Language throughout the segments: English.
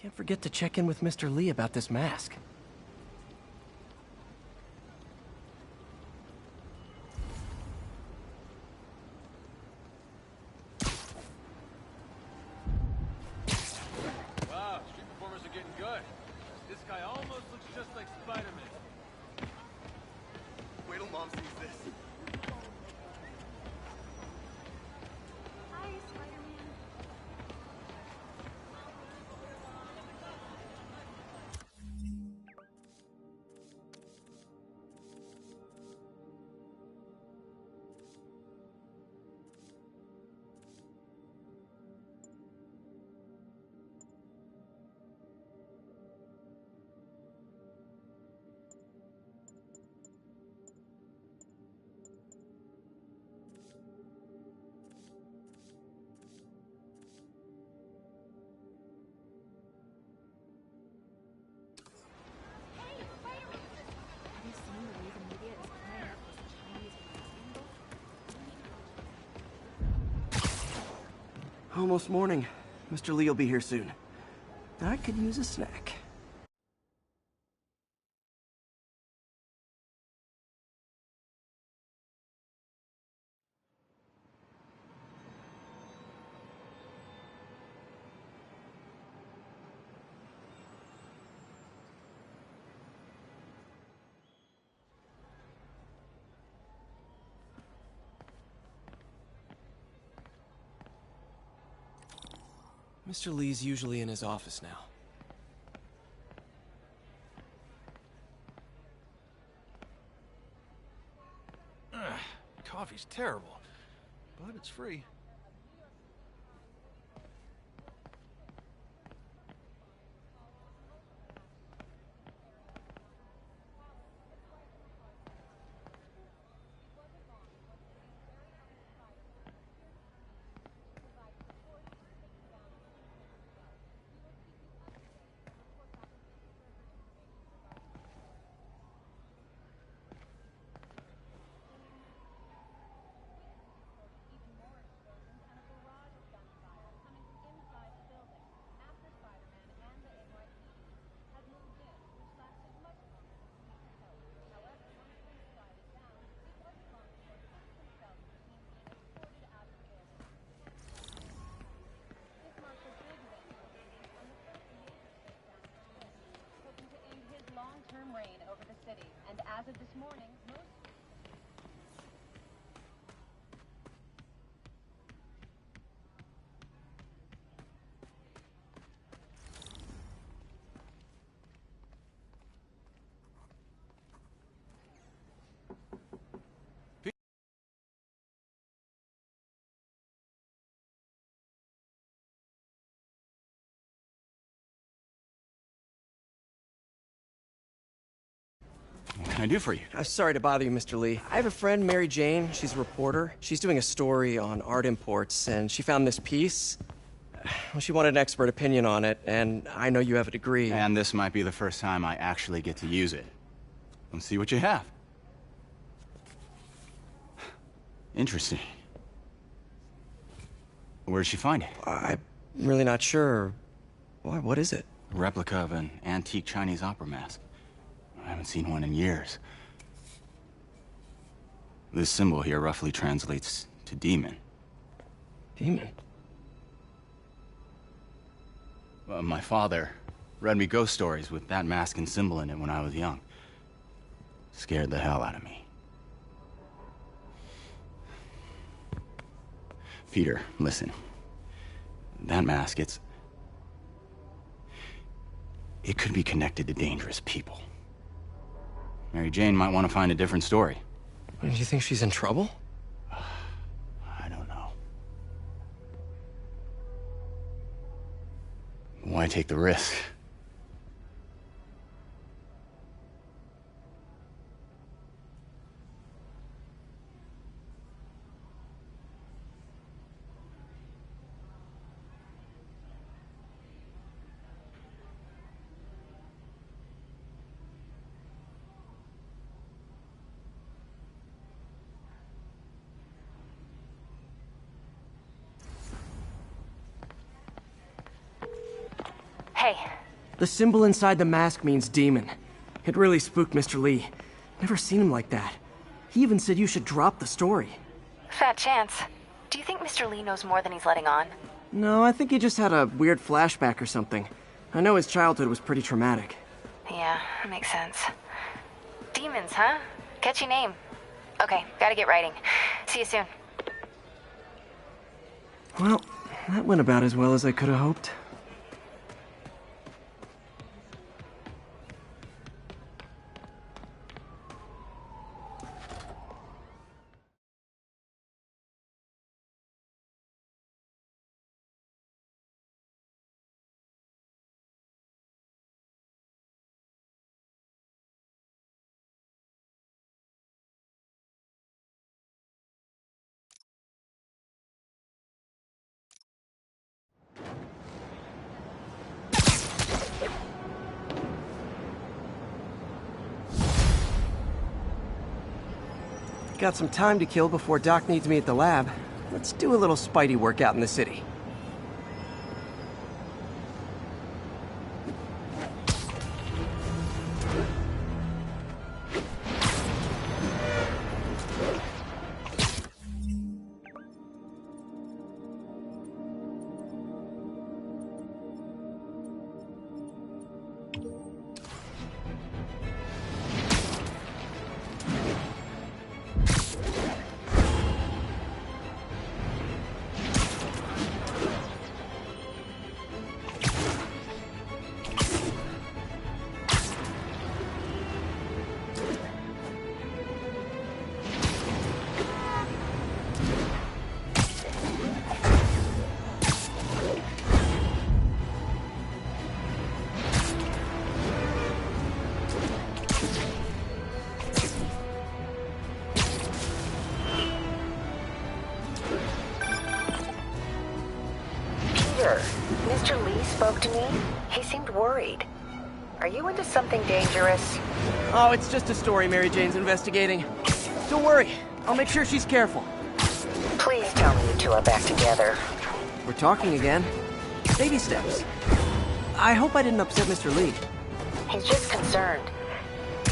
Can't forget to check in with Mr. Lee about this mask. Wow, street performers are getting good. This guy almost looks just like Spiderman. Wait till Mom sees this. Hi, Spider-Man. Hey, Spider-Man! Have you seen the way the media is playing up this Chinese mask angle? Almost morning. Mr. Lee will be here soon. I could use a snack. Mr. Lee's usually in his office now. Coffee's terrible, but it's free. Long-term reign over the city, and as of this morning, most... What can I do for you? Sorry to bother you, Mr. Lee. I have a friend, Mary Jane. She's a reporter. She's doing a story on art imports, and she found this piece. Well, she wanted an expert opinion on it, and I know you have a degree. And this might be the first time I actually get to use it. Let's see what you have. Interesting. Where did she find it? I'm really not sure. Why, what is it? A replica of an antique Chinese opera mask. I haven't seen one in years. This symbol here roughly translates to demon. Demon? My father read me ghost stories with that mask and symbol in it when I was young. Scared the hell out of me. Peter, listen. That mask, it could be connected to dangerous people. Mary Jane might want to find a different story. Do you think she's in trouble? I don't know. Why take the risk? Hey. The symbol inside the mask means demon. It really spooked Mr. Lee. Never seen him like that. He even said you should drop the story. Fat chance. Do you think Mr. Lee knows more than he's letting on? No, I think he just had a weird flashback or something. I know his childhood was pretty traumatic. Yeah, makes sense. Demons, huh? Catchy name. Okay, gotta get writing. See you soon. Well, that went about as well as I could have hoped. Got some time to kill before Doc needs me at the lab. Let's do a little Spidey workout in the city. Mr. Lee spoke to me. He seemed worried. Are you into something dangerous? Oh, it's just a story Mary Jane's investigating. Don't worry, I'll make sure she's careful. Please tell me you two are back together. We're talking again. Baby steps. I hope I didn't upset Mr. Lee. He's just concerned.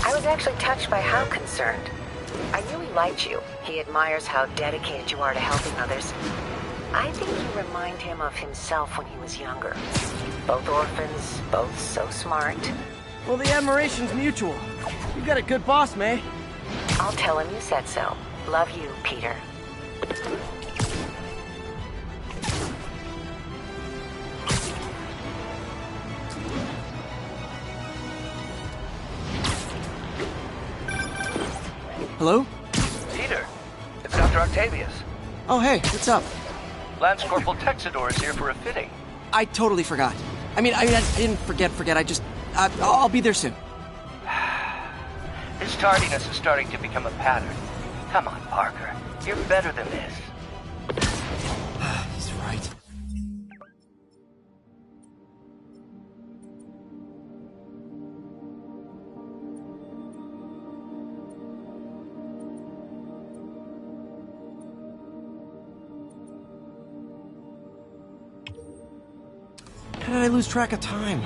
I was actually touched by how concerned. I knew he liked you. He admires how dedicated you are to helping others. I think you remind him of himself when he was younger. Both orphans, both so smart. Well, the admiration's mutual. You've got a good boss, May. I'll tell him you said so. Love you, Peter. Hello? Peter, it's Dr. Octavius. Oh, hey, what's up? Lance Corporal Texador is here for a fitting. I totally forgot. I didn't forget. I'll be there soon. This tardiness is starting to become a pattern. Come on, Parker. You're better than this. He's right. How did I lose track of time?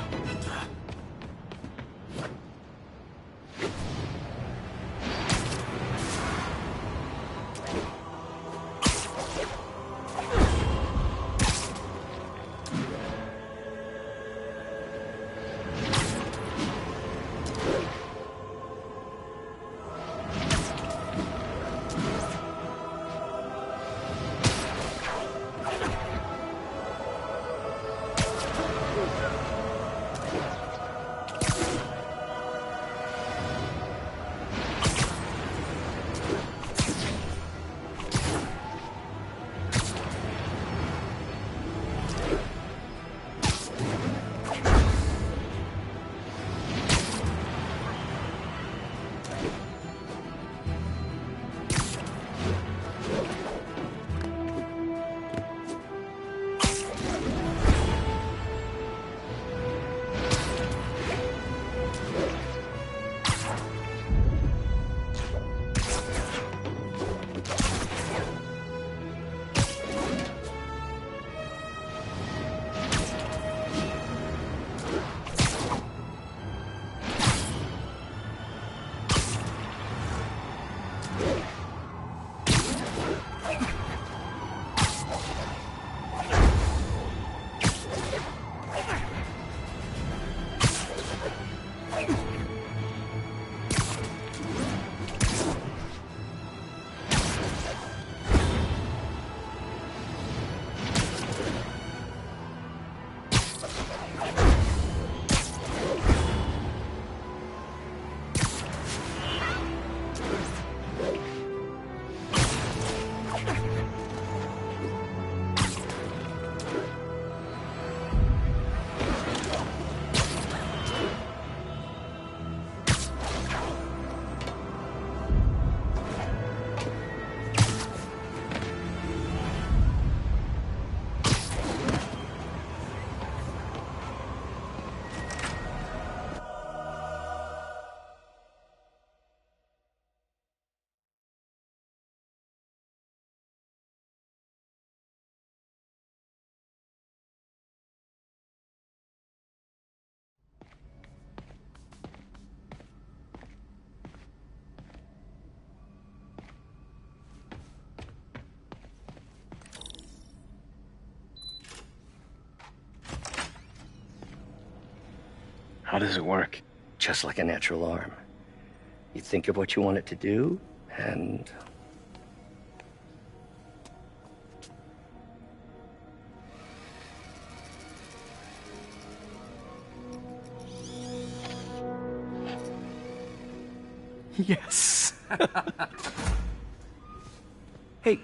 How does it work? Just like a natural arm. You think of what you want it to do, and... Yes. Hey,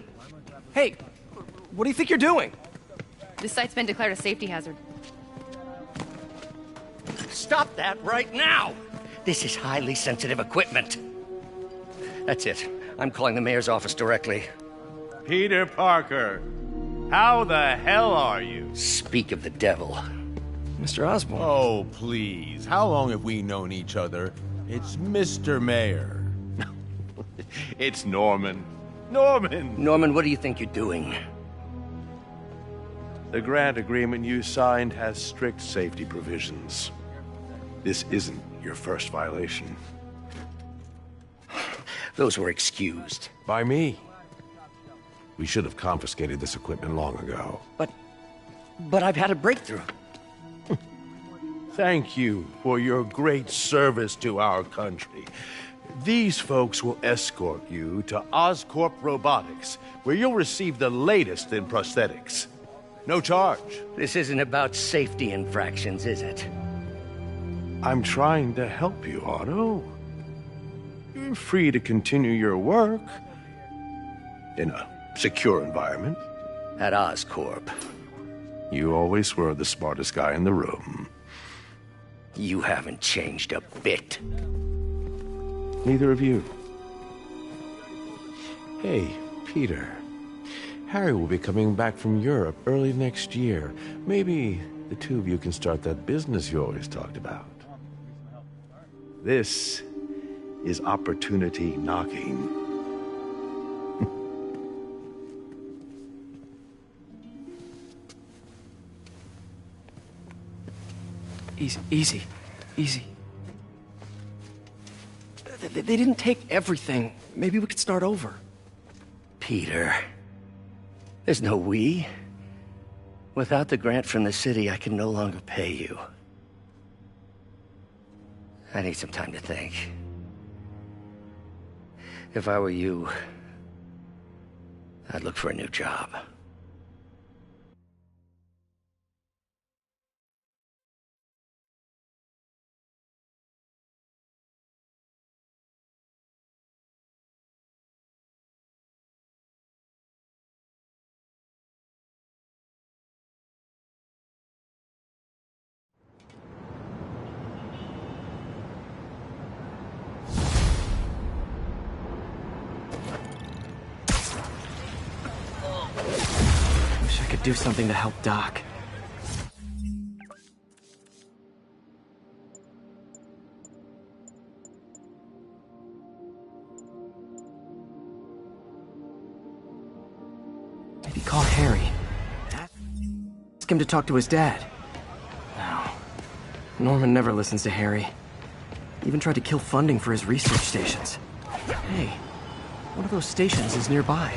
hey, what do you think you're doing? This site's been declared a safety hazard. Stop that right now! This is highly sensitive equipment. That's it. I'm calling the mayor's office directly. Peter Parker, how the hell are you? Speak of the devil. Mr. Osborn. Oh, please. How long have we known each other? It's Mr. Mayor. It's Norman. Norman! Norman, what do you think you're doing? The grant agreement you signed has strict safety provisions. This isn't your first violation. Those were excused. By me. We should have confiscated this equipment long ago. But I've had a breakthrough. Thank you for your great service to our country. These folks will escort you to Oscorp Robotics, where you'll receive the latest in prosthetics. No charge. This isn't about safety infractions, is it? I'm trying to help you, Otto. You're free to continue your work in a secure environment. At Oscorp. You always were the smartest guy in the room. You haven't changed a bit. Neither of you. Hey, Peter. Harry will be coming back from Europe early next year. Maybe the two of you can start that business you always talked about. This is opportunity knocking. Easy. They didn't take everything. Maybe we could start over. Peter. There's no we. Without the grant from the city, I can no longer pay you. I need some time to think. If I were you, I'd look for a new job. Do something to help Doc. Maybe call Harry. Ask him to talk to his dad. No. Norman never listens to Harry. Even tried to kill funding for his research stations. Hey, one of those stations is nearby.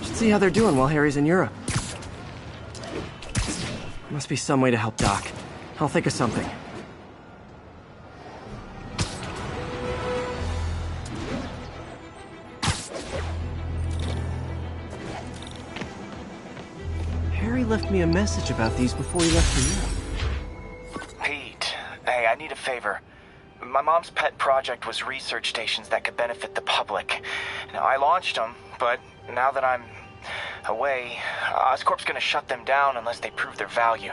Should see how they're doing while Harry's in Europe. Must be some way to help Doc. I'll think of something. Harry left me a message about these before he left for Europe. Pete, hey, I need a favor. My mom's pet project was research stations that could benefit the public. Now, I launched them, but now that I'm away, Oscorp's gonna shut them down unless they prove their value.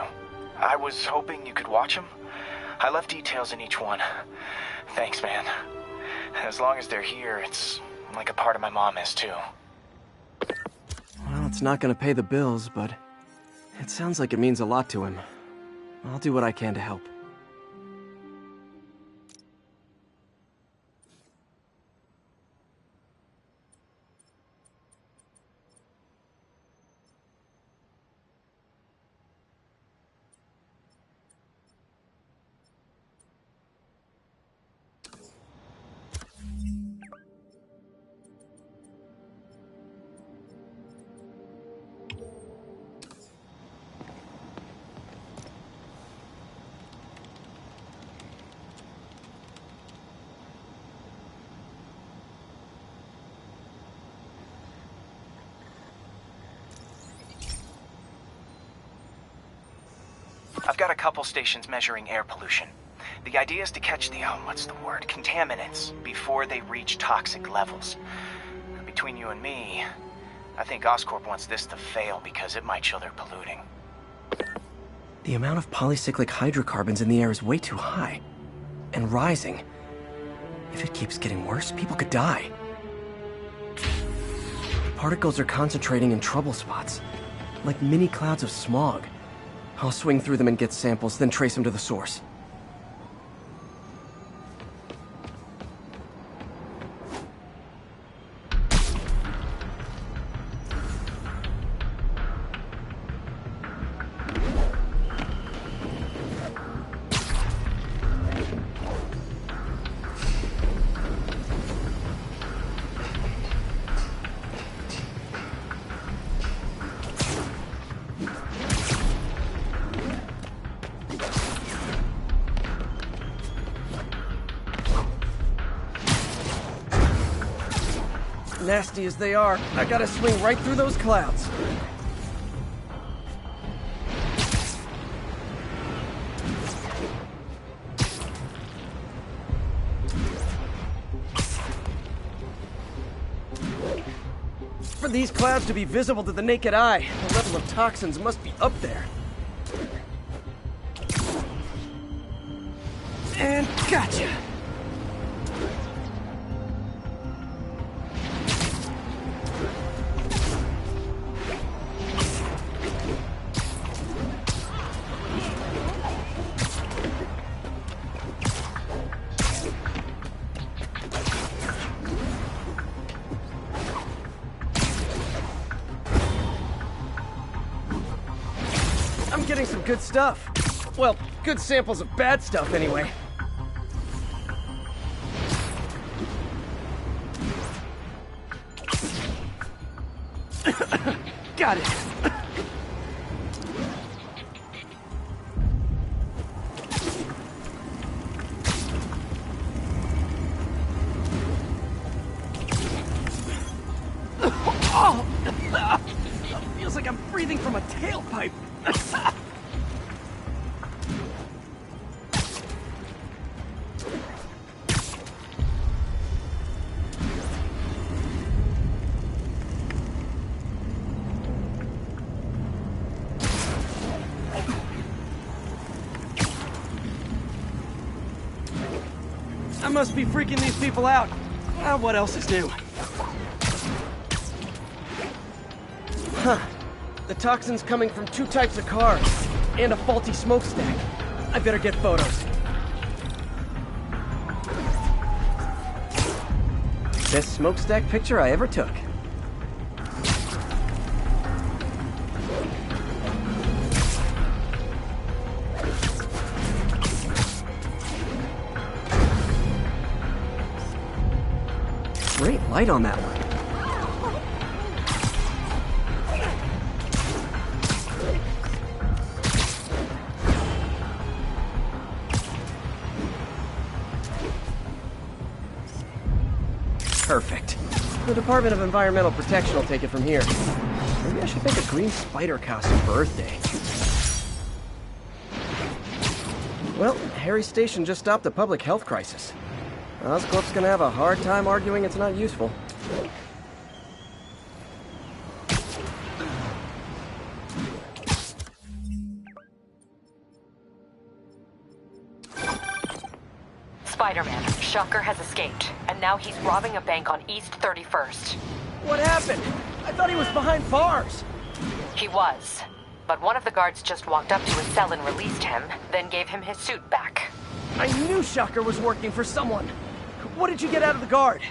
I was hoping you could watch them. I left details in each one. Thanks, man. As long as they're here, it's like a part of my mom is, too. Well, it's not gonna pay the bills, but it sounds like it means a lot to him. I'll do what I can to help. I've got a couple stations measuring air pollution. The idea is to catch the, contaminants before they reach toxic levels. Between you and me, I think Oscorp wants this to fail because it might show they're polluting. The amount of polycyclic hydrocarbons in the air is way too high. And rising. If it keeps getting worse, people could die. The particles are concentrating in trouble spots, like mini clouds of smog. I'll swing through them and get samples, then trace them to the source. Nasty as they are, I gotta swing right through those clouds. For these clouds to be visible to the naked eye, the level of toxins must be up there. And gotcha! Getting some good stuff. Well, good samples of bad stuff, anyway. Got it. Oh! Feels like I'm breathing from a tailpipe. I must be freaking these people out. What else is new? Huh. The toxin's coming from 2 types of cars, and a faulty smokestack. I better get photos. Best smokestack picture I ever took. Great light on that one. Perfect. The Department of Environmental Protection will take it from here. Maybe I should make a green spider costume for Earth Day. Well, Harry's station just stopped a public health crisis. Oscorp's gonna have a hard time arguing it's not useful. Spider-Man, Shocker has escaped, and now he's robbing a bank on East 31st. What happened? I thought he was behind bars. He was, but one of the guards just walked up to his cell and released him, then gave him his suit back. I knew Shocker was working for someone. What did you get out of the guard?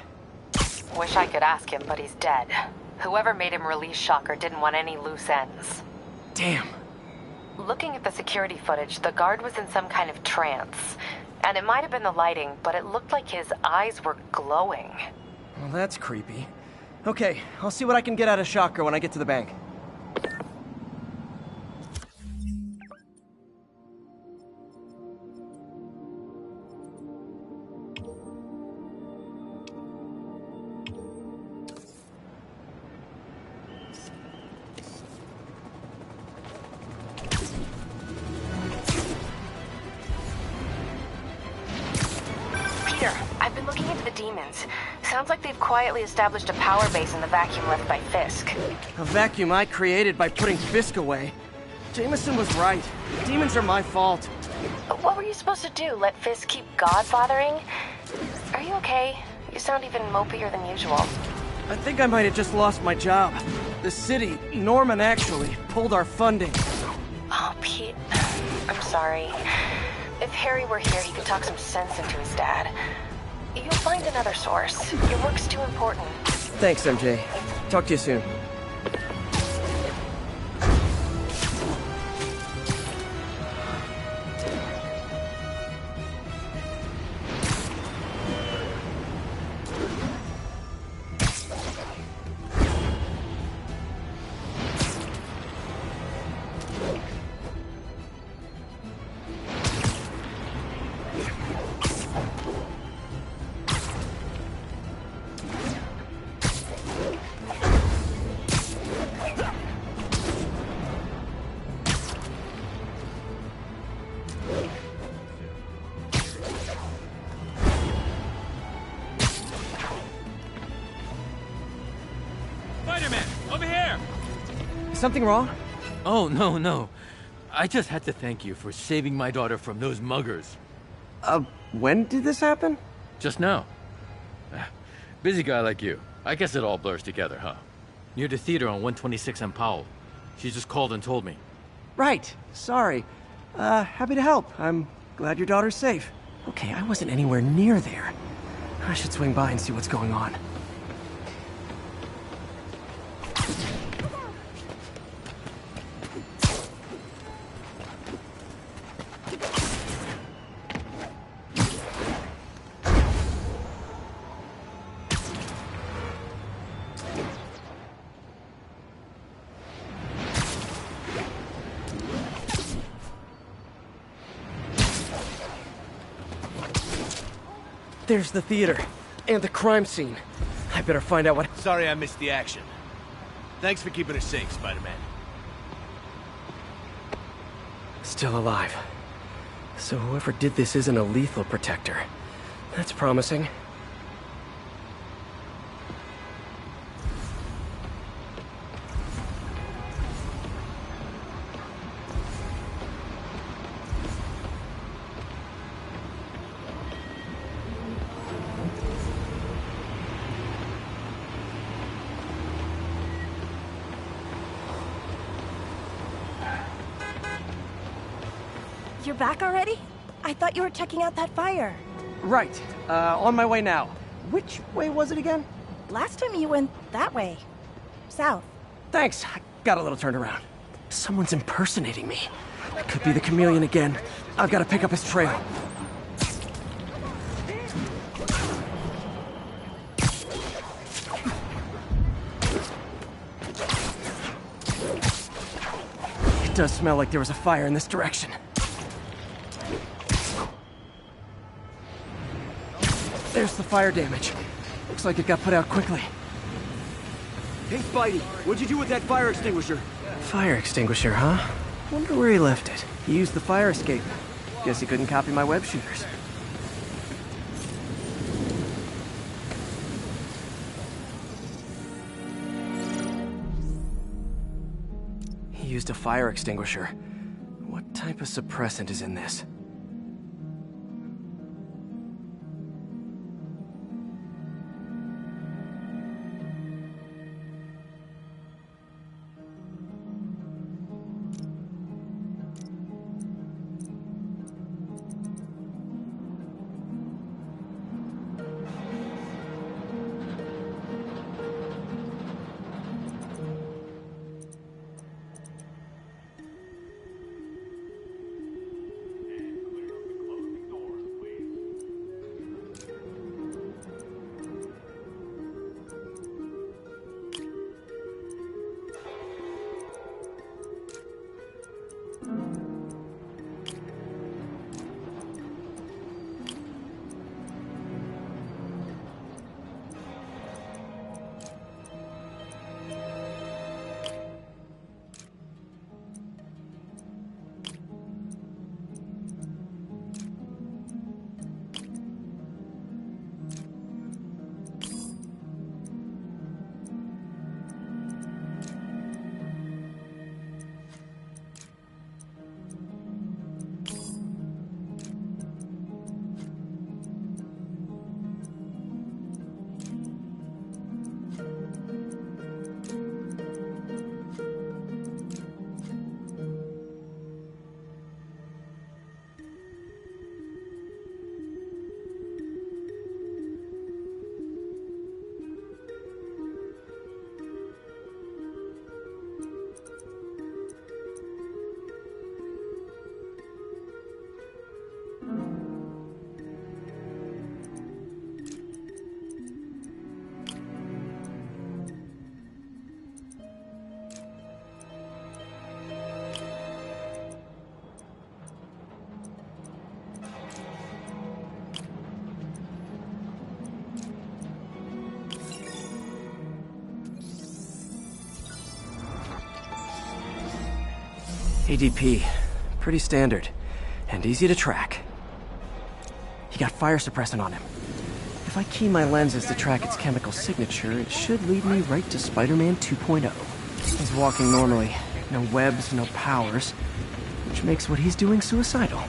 Wish I could ask him, but he's dead. Whoever made him release Shocker didn't want any loose ends. Damn. Looking at the security footage, the guard was in some kind of trance. And it might have been the lighting, but it looked like his eyes were glowing. Well, that's creepy. Okay, I'll see what I can get out of Shocker when I get to the bank. Peter, I've been looking into the demons. Sounds like they've quietly established a power base in the vacuum left by Fisk. A vacuum I created by putting Fisk away. Jameson was right. Demons are my fault. What were you supposed to do? Let Fisk keep godfathering? Are you okay? You sound even mopier than usual. I think I might have just lost my job. The city, Norman actually, pulled our funding. Oh, Pete. I'm sorry. If Harry were here, he could talk some sense into his dad. You'll find another source. Your work's too important. Thanks, MJ. Talk to you soon. Spiderman, over here! Something wrong? Oh, no. I just had to thank you for saving my daughter from those muggers. When did this happen? Just now. Busy guy like you. I guess it all blurs together, huh? Near the theater on 126 and Powell. She just called and told me. Right. Sorry. Happy to help. I'm glad your daughter's safe. Okay, I wasn't anywhere near there. I should swing by and see what's going on. There's the theater. And the crime scene. I better find out what... Sorry I missed the action. Thanks for keeping us safe, Spider-Man. Still alive. So whoever did this isn't a lethal protector. That's promising. You're back already? I thought you were checking out that fire. Right. On my way now. Which way was it again? Last time you went that way. South. Thanks. I got a little turned around. Someone's impersonating me. Could be the chameleon again. I've got to pick up his trail. It does smell like there was a fire in this direction. There's the fire damage. Looks like it got put out quickly. Hey, Spidey, what'd you do with that fire extinguisher? Fire extinguisher, huh? Wonder where he left it. He used the fire escape. Guess he couldn't copy my web shooters. He used a fire extinguisher. What type of suppressant is in this? ADP. Pretty standard. And easy to track. He got fire suppressant on him. If I key my lenses to track its chemical signature, it should lead me right to Spider-Man 2.0. He's walking normally. No webs, no powers. Which makes what he's doing suicidal.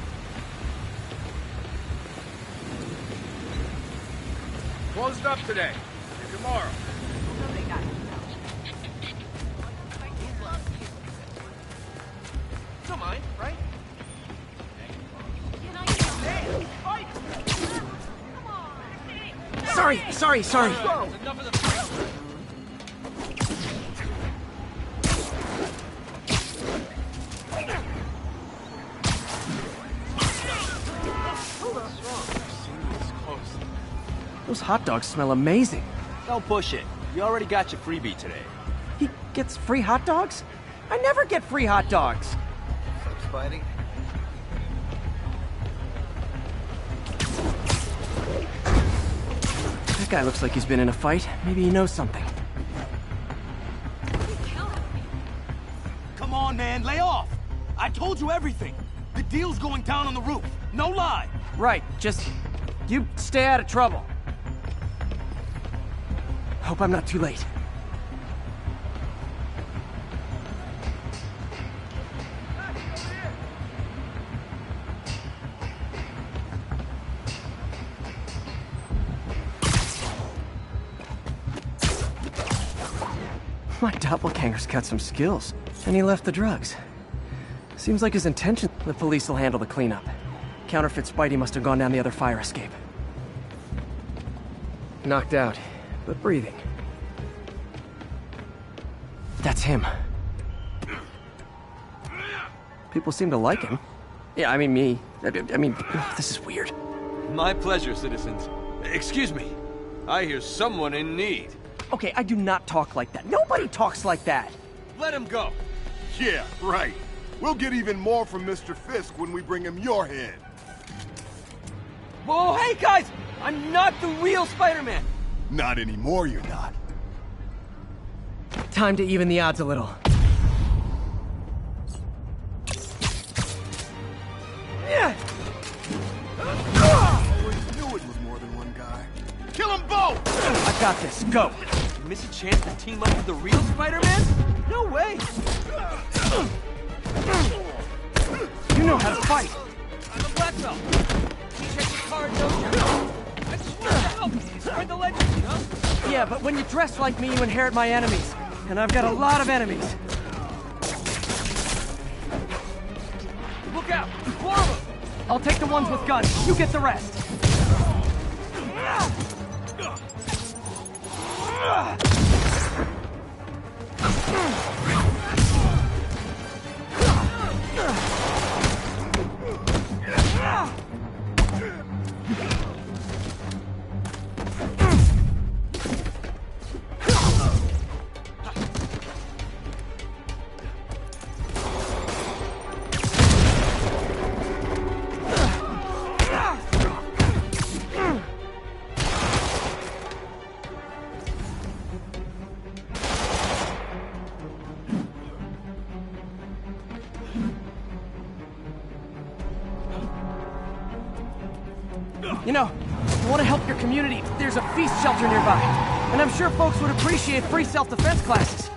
Closed up today. Tomorrow. Don't mind, right? Sorry. Those hot dogs smell amazing. Don't push it. You already got your freebie today. He gets free hot dogs? I never get free hot dogs. What's up, Spidey? That guy looks like he's been in a fight. Maybe he knows something. Come on, man, lay off! I told you everything. The deal's going down on the roof. No lie. Right, just... you stay out of trouble. Hope I'm not too late. My doppelganger's got some skills, and he left the drugs. Seems like his intention. The police will handle the cleanup. Counterfeit Spidey must have gone down the other fire escape. Knocked out, but breathing. That's him. People seem to like him. Yeah, I mean me. I mean, this is weird. My pleasure, citizens. Excuse me. I hear someone in need. Okay, I do not talk like that. Nobody talks like that. Let him go. Yeah, right. We'll get even more from Mr. Fisk when we bring him your head. Whoa, hey guys! I'm not the real Spider-Man! Not anymore, you're not. Time to even the odds a little. Always knew it was more than one guy. Kill them both! I got this. Go! You miss a chance to team up with the real Spider-Man? No way! You know how to fight! I'm a black belt. Check your card, don't you? I just want to help. Spread the legacy, huh? Yeah, but when you dress like me, you inherit my enemies. And I've got a lot of enemies. Look out! 4 of them! I'll take the ones with guns. You get the rest. You know, you want to help your community, there's a feast shelter nearby. And I'm sure folks would appreciate free self-defense classes.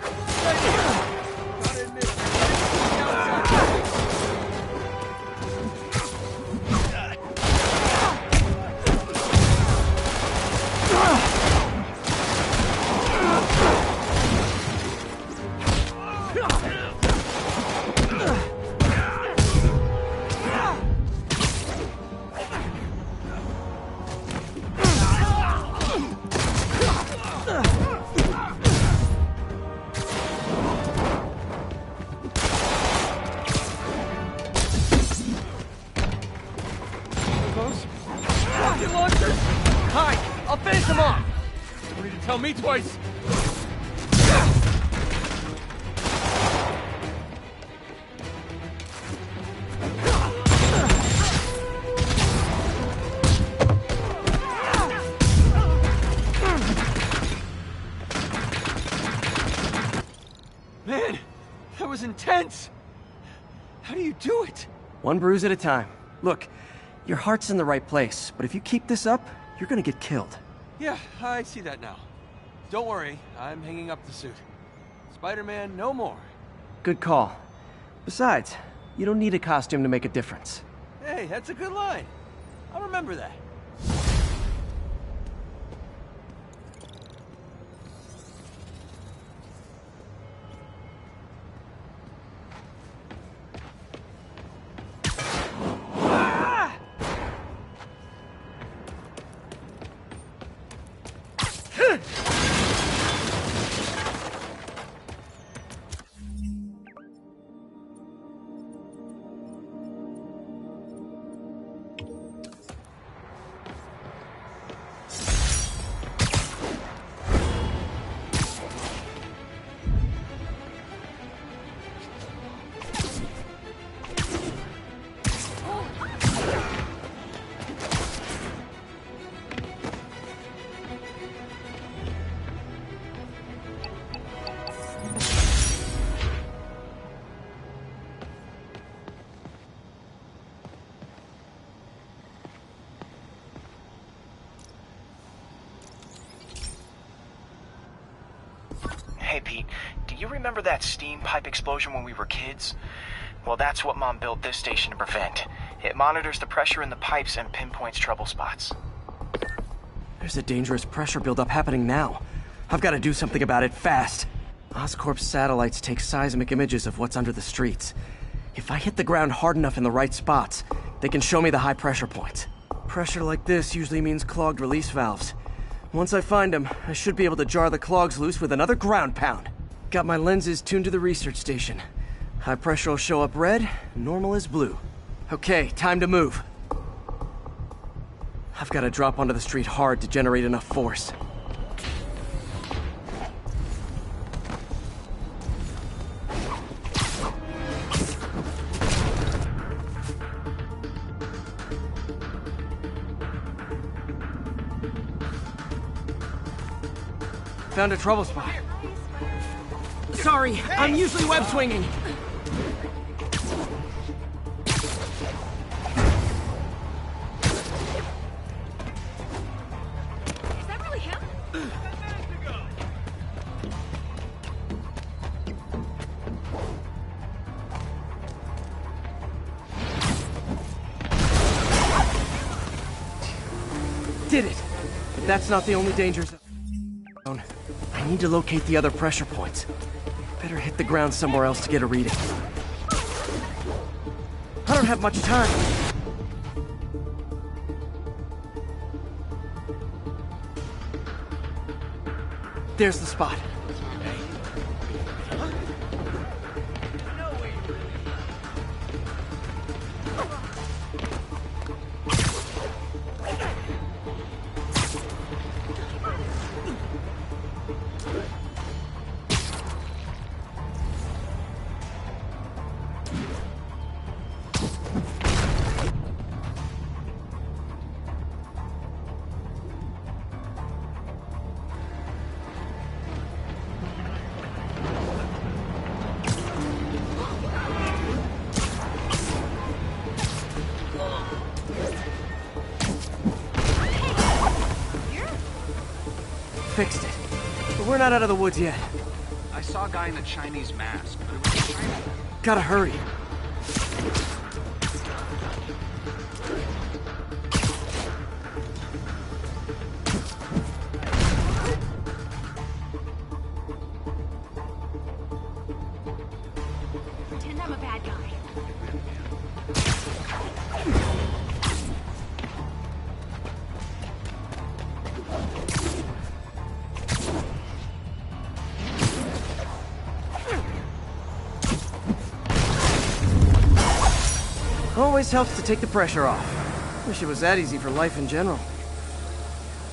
Tell me twice! Man, that was intense! How do you do it? One bruise at a time. Look, your heart's in the right place, but if you keep this up, you're gonna get killed. Yeah, I see that now. Don't worry, I'm hanging up the suit. Spider-Man no more. Good call. Besides, you don't need a costume to make a difference. Hey, that's a good line. I'll remember that. Hey, Pete, do you remember that steam pipe explosion when we were kids? Well, that's what Mom built this station to prevent. It monitors the pressure in the pipes and pinpoints trouble spots. There's a dangerous pressure buildup happening now. I've got to do something about it fast. Oscorp's satellites take seismic images of what's under the streets. If I hit the ground hard enough in the right spots, they can show me the high pressure points. Pressure like this usually means clogged release valves. Once I find them, I should be able to jar the clogs loose with another ground pound. Got my lenses tuned to the research station. High pressure will show up red, normal is blue. Okay, time to move. I've got to drop onto the street hard to generate enough force. Found a trouble spot. Sorry, I'm usually web swinging. Is that really him? Did it! But that's not the only danger zone. I need to locate the other pressure points. Better hit the ground somewhere else to get a reading. I don't have much time. There's the spot. Fixed it. But we're not out of the woods yet. I saw a guy in a Chinese mask, but it was China. Gotta hurry. Pretend I'm a bad guy. Always helps to take the pressure off. Wish it was that easy for life in general.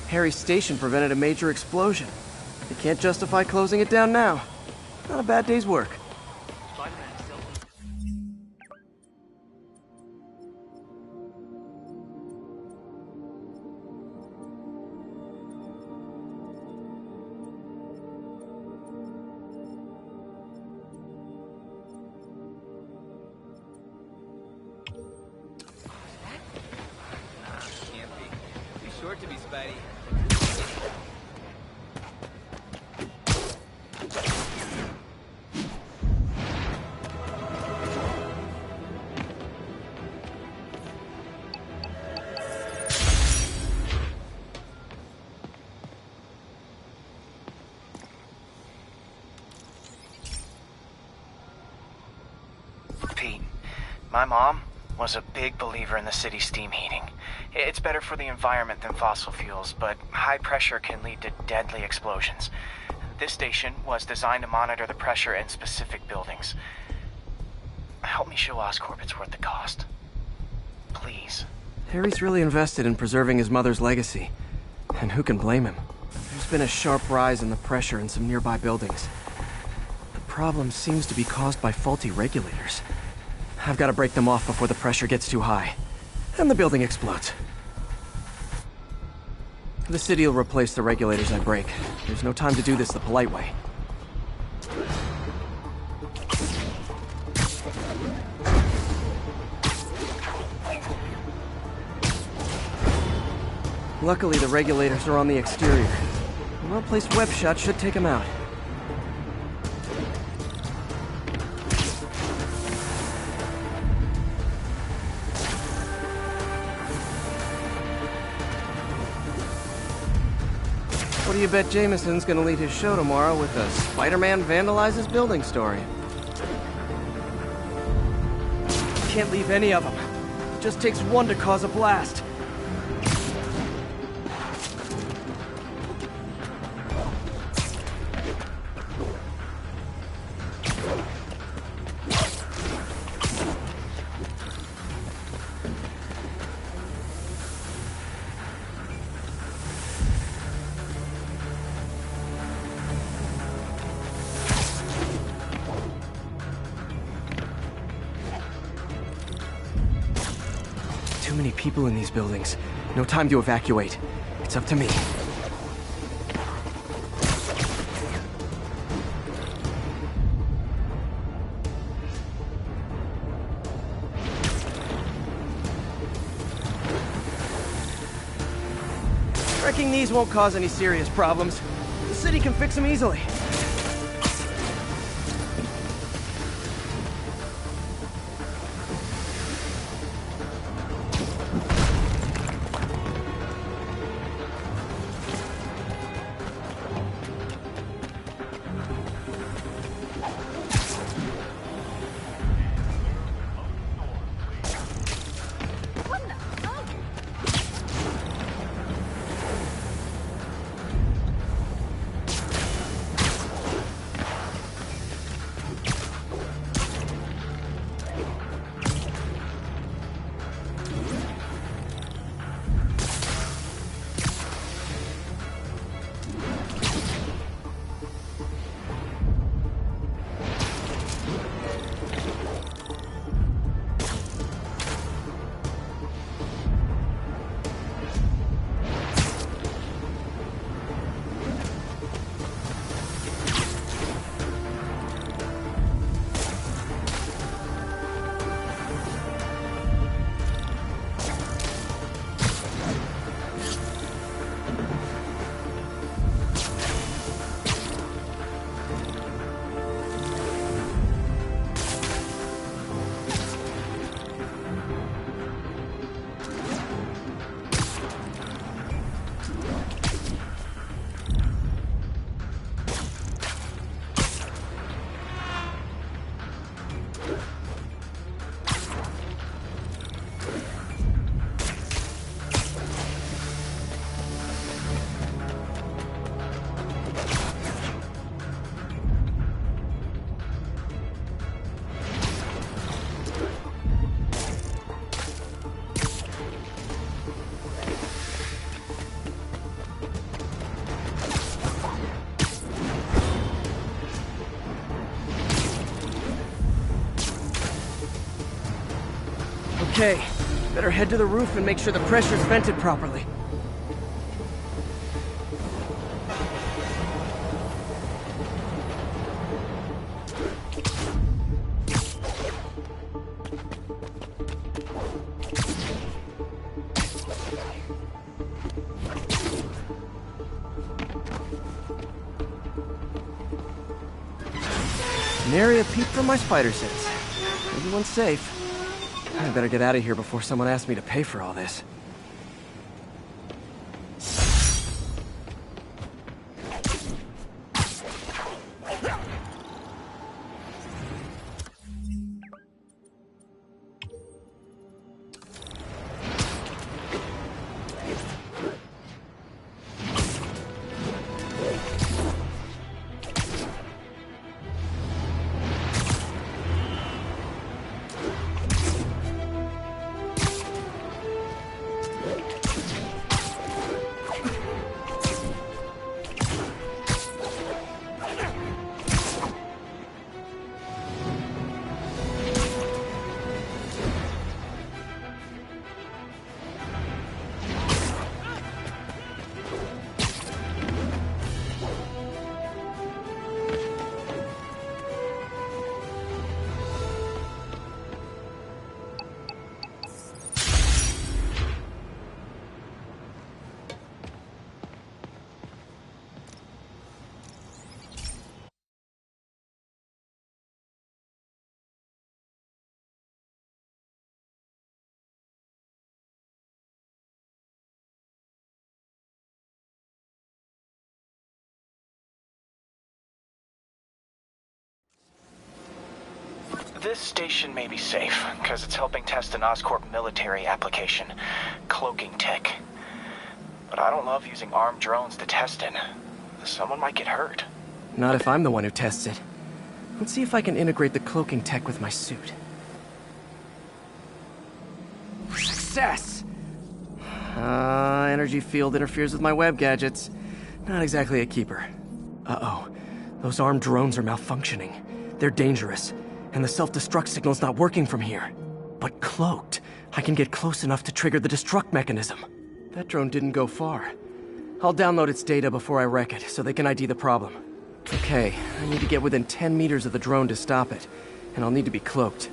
Harry's station prevented a major explosion. They can't justify closing it down now. Not a bad day's work. short to be Spidey. Pete, my mom was a big believer in the city's steam heating. It's better for the environment than fossil fuels, but high pressure can lead to deadly explosions. This station was designed to monitor the pressure in specific buildings. Help me show Oscorp it's worth the cost. Please. Harry's really invested in preserving his mother's legacy. And who can blame him? There's been a sharp rise in the pressure in some nearby buildings. The problem seems to be caused by faulty regulators. I've got to break them off before the pressure gets too high. And the building explodes. The city will replace the regulators I break. There's no time to do this the polite way. Luckily, the regulators are on the exterior. A well-placed web shot should take them out. What do you bet Jameson's gonna lead his show tomorrow with a Spider-Man vandalizes building story? Can't leave any of them. It just takes one to cause a blast. Too many people in these buildings. No time to evacuate. It's up to me. Wrecking these won't cause any serious problems. The city can fix them easily. Okay, better head to the roof and make sure the pressure's vented properly. Nary a peep from my spider sense. Everyone's safe. I better get out of here before someone asks me to pay for all this. This station may be safe, because it's helping test an Oscorp military application, cloaking tech. But I don't love using armed drones to test it. Someone might get hurt. Not if I'm the one who tests it. Let's see if I can integrate the cloaking tech with my suit. Success! Energy field interferes with my web gadgets. Not exactly a keeper. Uh-oh. Those armed drones are malfunctioning. They're dangerous. And the self-destruct signal's not working from here. But cloaked, I can get close enough to trigger the destruct mechanism. That drone didn't go far. I'll download its data before I wreck it, so they can ID the problem. Okay, I need to get within 10 meters of the drone to stop it. And I'll need to be cloaked.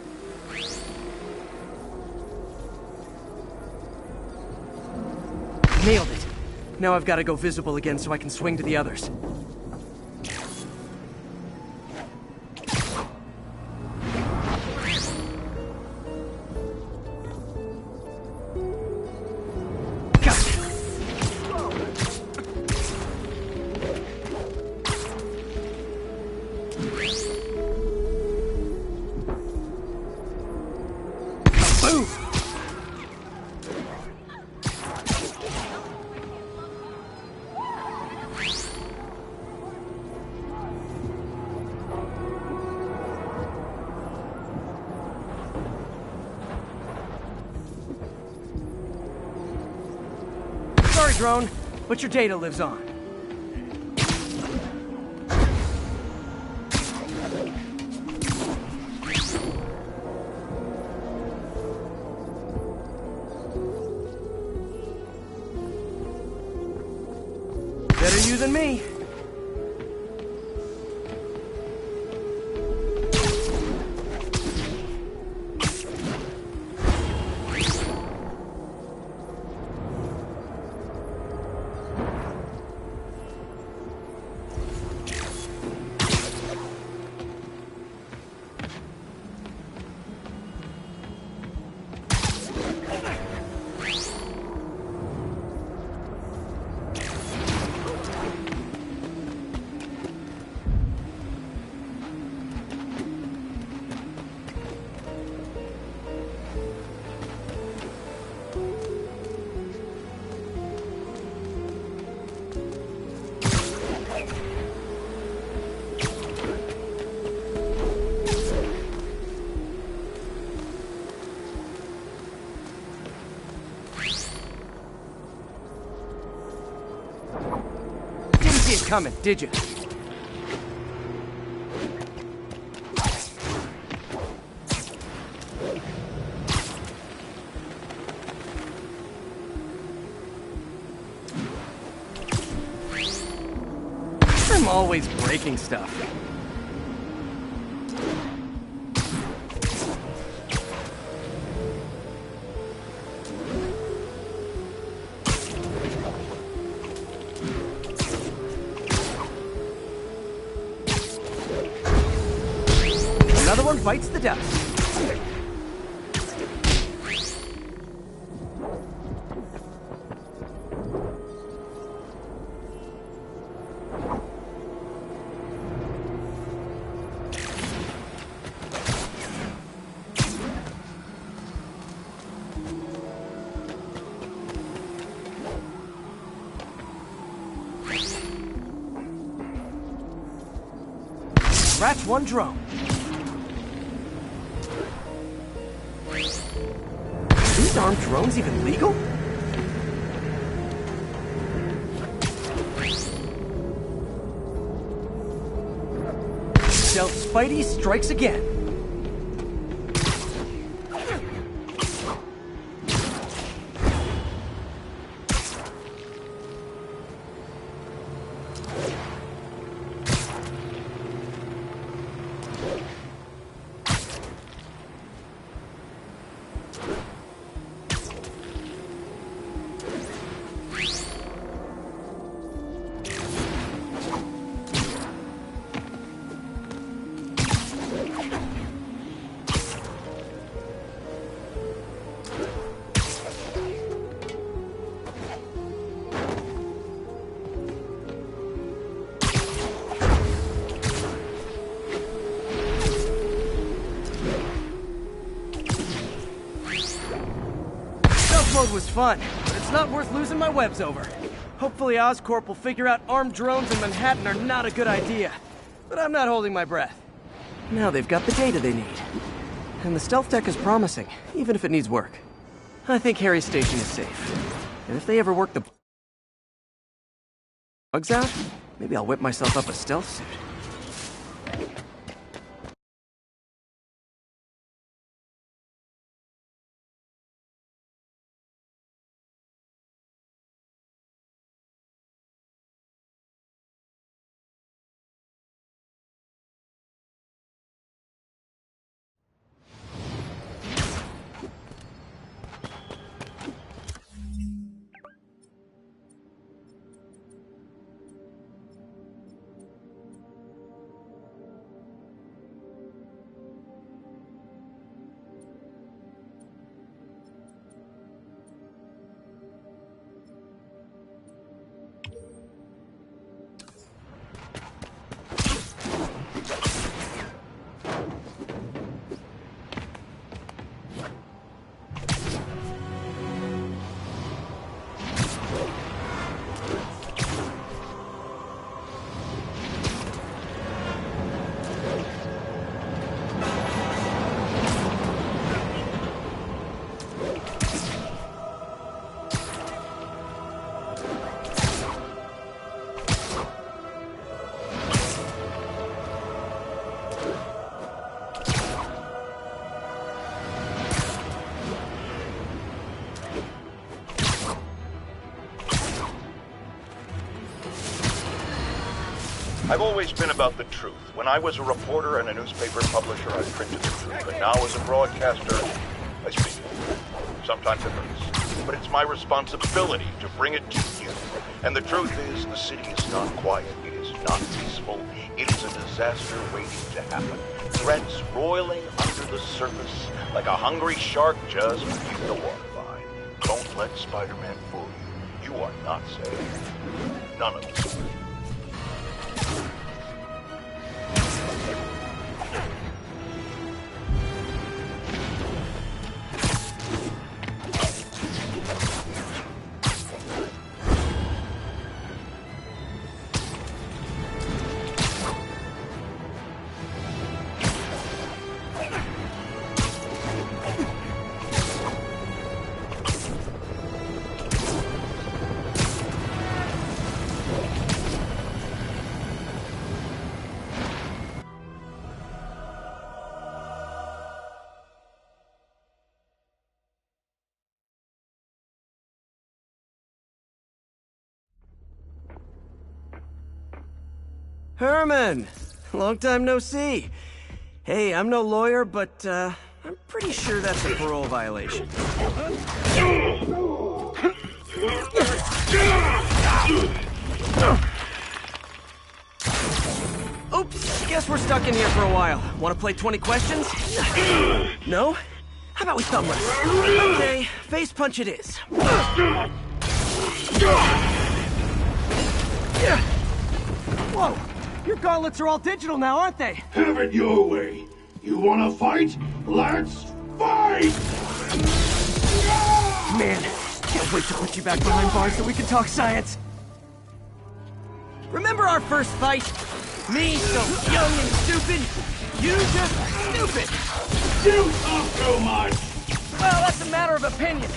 Nailed it! Now I've got to go visible again so I can swing to the others. Sorry, drone, but your data lives on. Better you than me. Coming, did you? I'm always breaking stuff. one bites the dust. Scratch one drone. Are these armed drones even legal? Stealth Spidey strikes again. Mode was fun, but it's not worth losing my webs over. Hopefully Oscorp will figure out armed drones in Manhattan are not a good idea. But I'm not holding my breath. Now they've got the data they need. And the stealth tech is promising, even if it needs work. I think Harry's station is safe. And if they ever work the bugs out, maybe I'll whip myself up a stealth suit. I've always been about the truth. When I was a reporter and a newspaper publisher, I printed the truth. And now as a broadcaster, I speak it. Sometimes it hurts. But it's my responsibility to bring it to you. And the truth is, the city is not quiet. It is not peaceful. It is a disaster waiting to happen. Threats roiling under the surface like a hungry shark just beneath the waterline. Don't let Spider-Man fool you. You are not safe. None of us. Herman! Long time no see. Hey, I'm no lawyer, but, I'm pretty sure that's a parole violation. Oops, guess we're we're stuck in here for a while. Want to play 20 questions? No? How about we thumb wrestle? Okay, face punch it is. Whoa! Your gauntlets are all digital now, aren't they? Have it your way. You wanna fight? Let's fight! Man, can't wait to put you back behind bars so we can talk science. Remember our first fight? Me, so young and stupid. You just stupid. You talk too much. Well, that's a matter of opinion.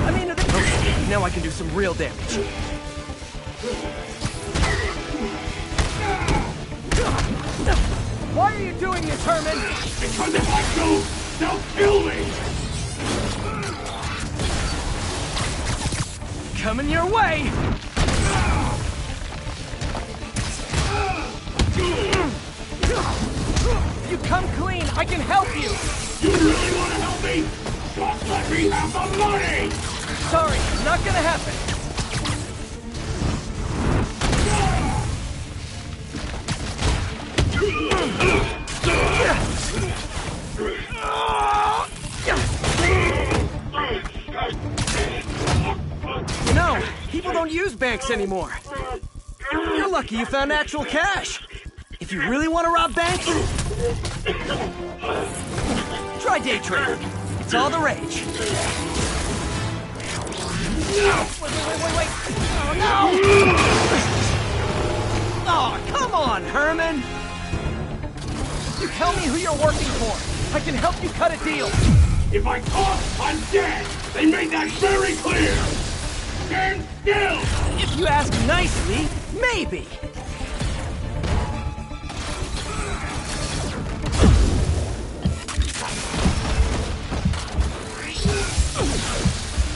I mean, okay, now I can do some real damage. Why are you doing this, Herman? Because if I don't, they'll kill me. Coming your way. If you come clean, I can help you. You really want to help me? Just let me have the money. Sorry, not gonna happen. You know, people don't use banks anymore. You're lucky you found actual cash. If you really want to rob banks, try day trading. It's all the rage. Wait. Oh, no! Oh, come on, Herman! You tell me who you're working for. I can help you cut a deal. If I talk, I'm dead. They made that very clear. Stand still! If you ask nicely, maybe.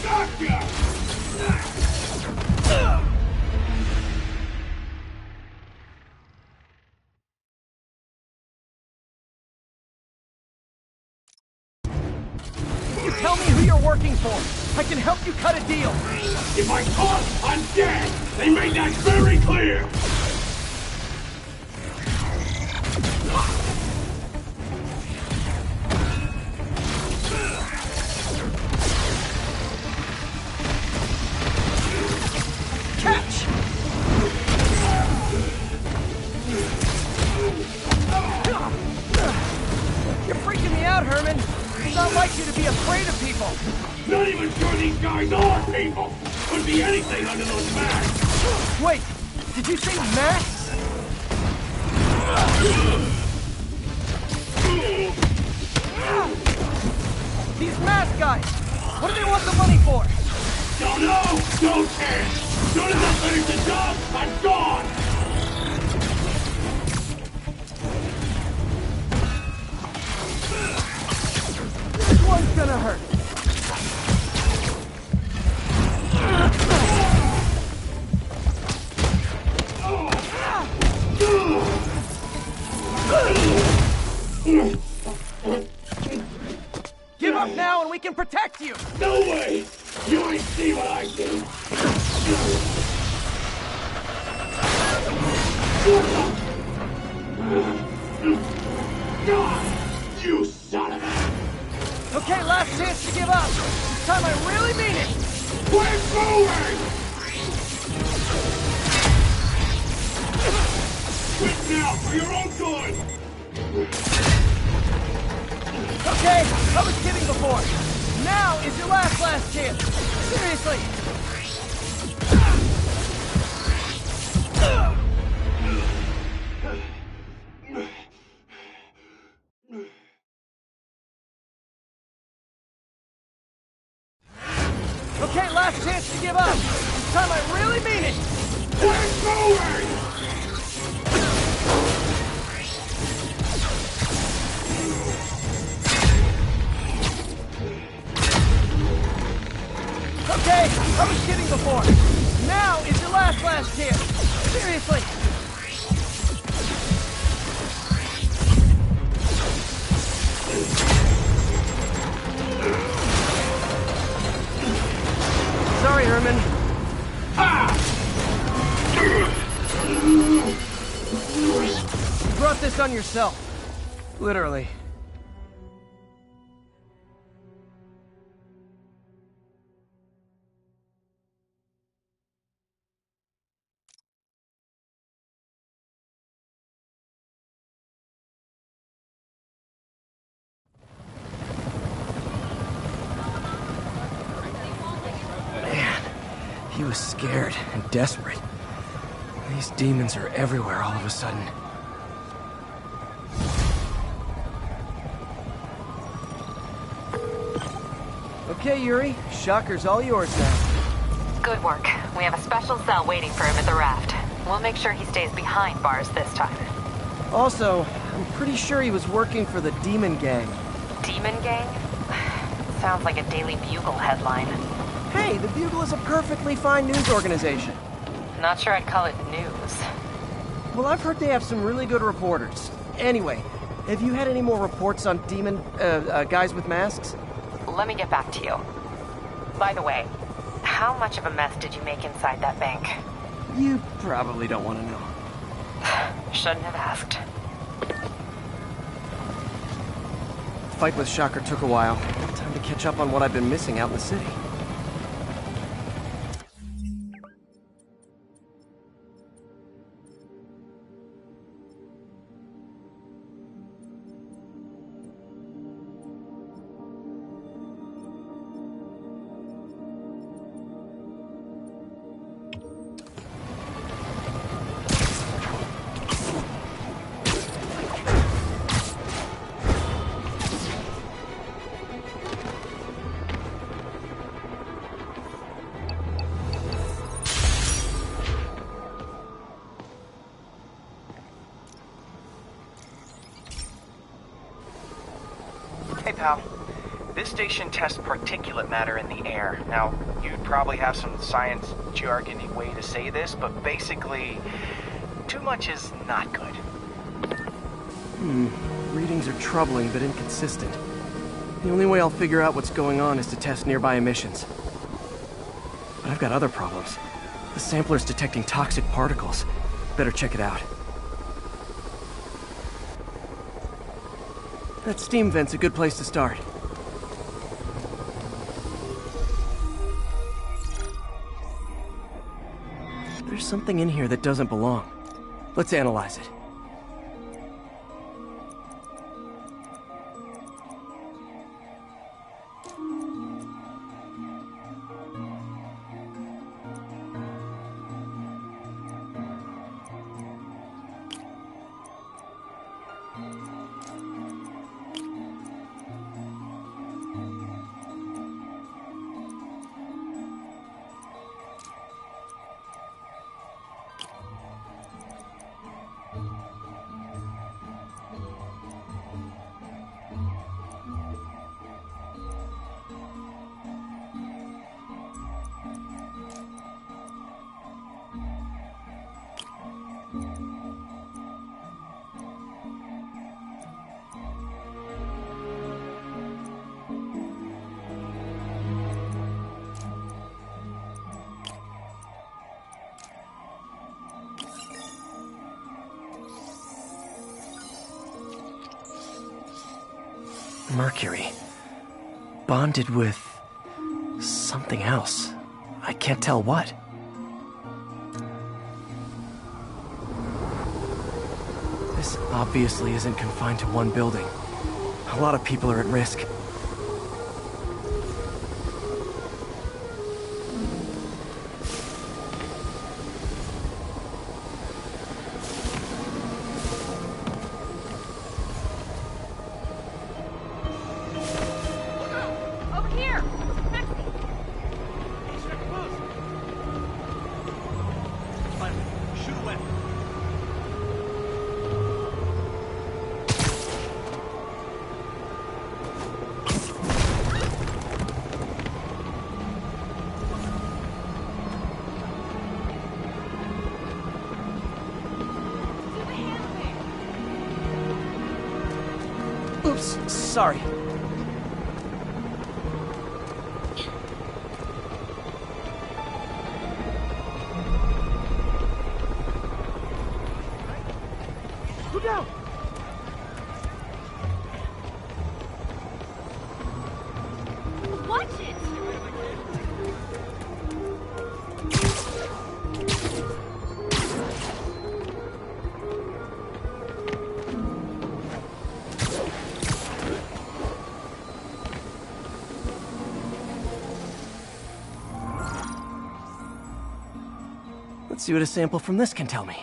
Gotcha! You tell me who you're working for. I can help you cut a deal. If I talk, I'm dead. They made that very clear. Catch! You're freaking me out, Herman. It's not like you to be afraid of people. Not even sure these guys are people. Could be anything under those masks. Wait, did you say masks? These mask guys, what do they want the money for? Don't know, don't care. Soon as I finish the job, I'm gone. This one's gonna hurt. Give up now and we can protect you! No way! You ain't see what I do! God! You son of a... Okay, last chance to give up. This time I really mean it! Quit moving! Quit now for your own good! Okay, I was kidding before. Now is your last chance. Seriously. Okay, last chance to give up. This time I really mean it. Quit moving! Okay, I was kidding before. Now is your last chance. Seriously. Sorry, Herman. brought this on yourself. Literally. Man, he was scared and desperate. These demons are everywhere all of a sudden. Okay, Yuri. Shocker's all yours now. Good work. We have a special cell waiting for him at the raft. We'll make sure he stays behind bars this time. Also, I'm pretty sure he was working for the Demon Gang. Demon Gang? Sounds like a Daily Bugle headline. Hey, the Bugle is a perfectly fine news organization. Not sure I'd call it news. Well, I've heard they have some really good reporters. Anyway, have you had any more reports on demon, guys with masks? Let me get back to you. By the way, how much of a mess did you make inside that bank? You probably don't want to know. Shouldn't have asked. The fight with Shocker took a while. Time to catch up on what I've been missing out in the city. Hey, pal. This station tests particulate matter in the air. Now, you'd probably have some science jargony way to say this, but basically, too much is not good. Readings are troubling but inconsistent. The only way I'll figure out what's going on is to test nearby emissions. But I've got other problems. The sampler's detecting toxic particles. Better check it out. That steam vent's a good place to start. There's something in here that doesn't belong. Let's analyze it. Mercury. Bonded with something else. I can't tell what. This obviously isn't confined to one building. A lot of people are at risk. Oops, sorry. Look out! Let's see what a sample from this can tell me.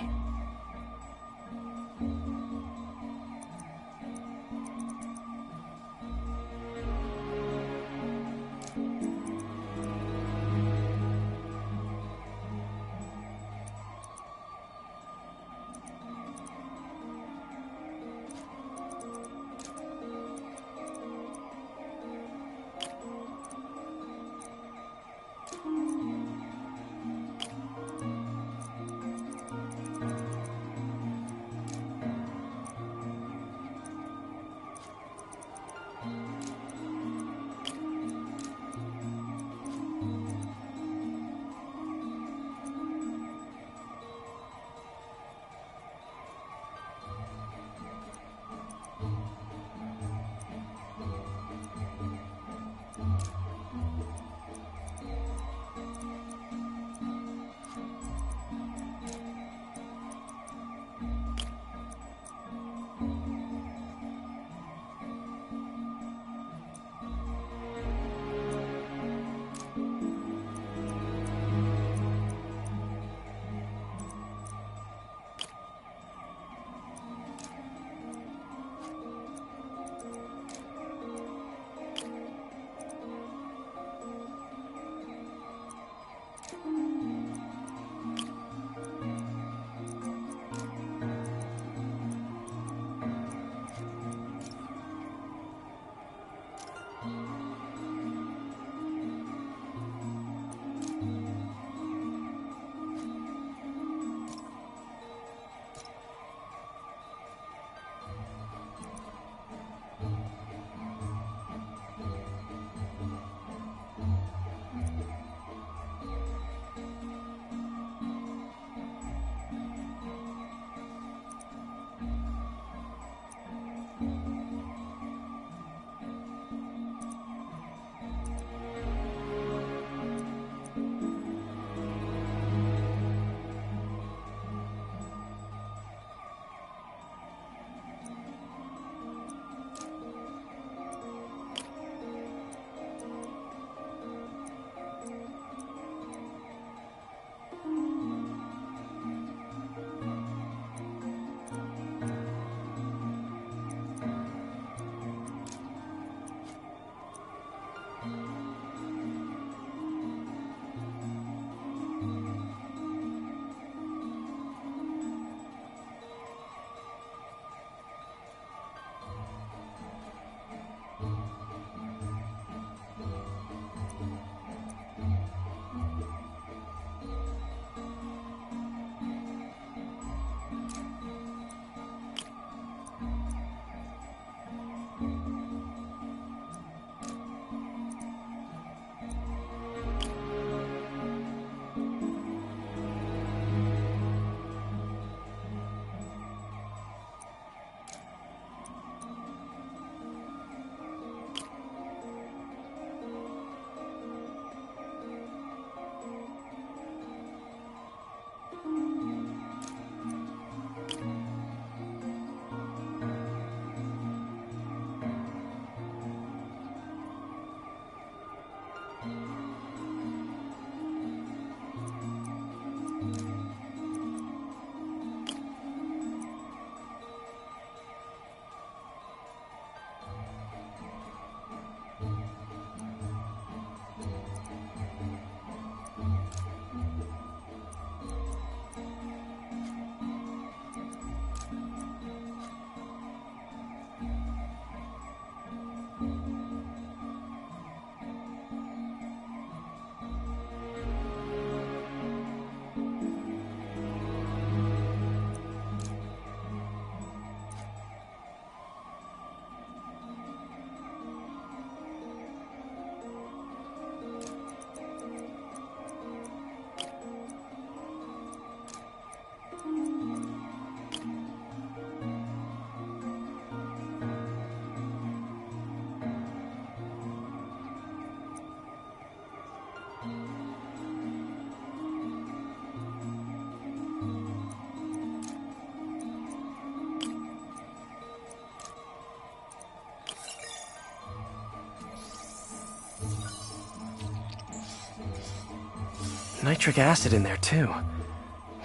Nitric acid in there, too.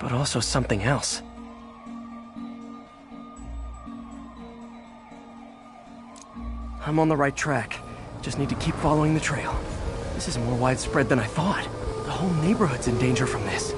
but also something else. I'm on the right track. Just need to keep following the trail. This is more widespread than I thought. The whole neighborhood's in danger from this.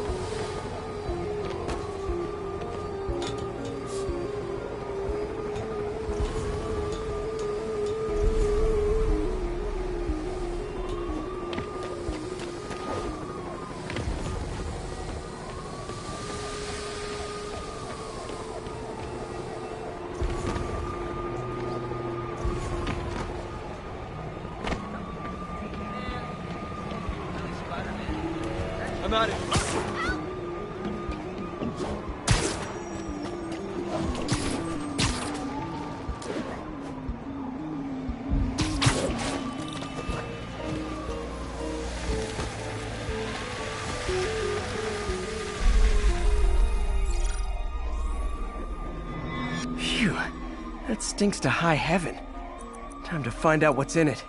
I'm at it. Phew. That stinks to high heaven. Time to find out what's in it.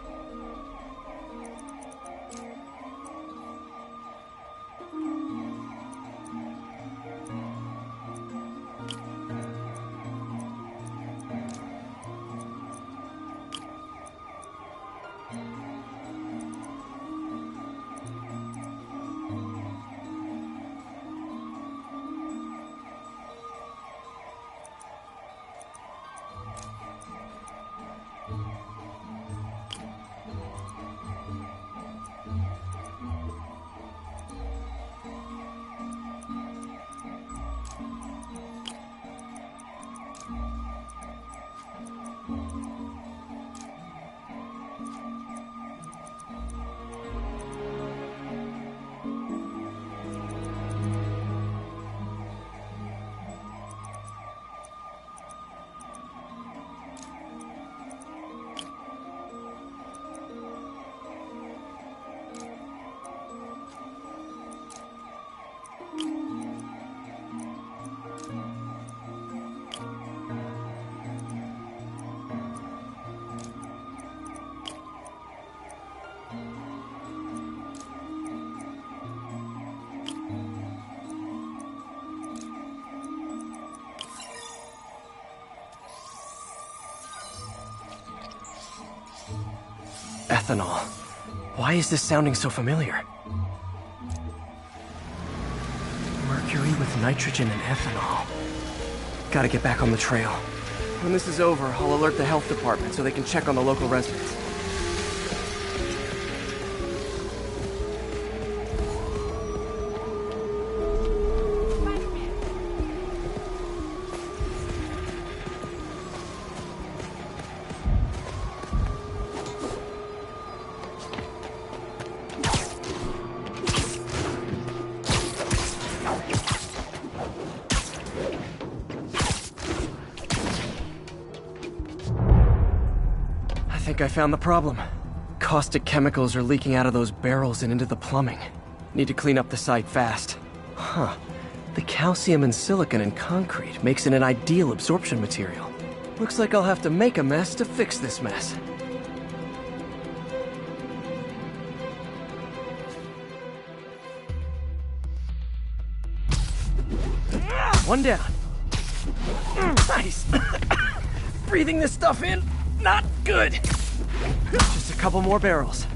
Ethanol. Why is this sounding so familiar? Mercury with nitrogen and ethanol. Gotta get back on the trail. When this is over, I'll alert the health department so they can check on the local residents. I found the problem. Caustic chemicals are leaking out of those barrels and into the plumbing. Need to clean up the site fast. Huh. The calcium and silicon in concrete makes it an ideal absorption material. Looks like I'll have to make a mess to fix this mess. One down. Nice. Breathing this stuff in, not good. Just a couple more barrels.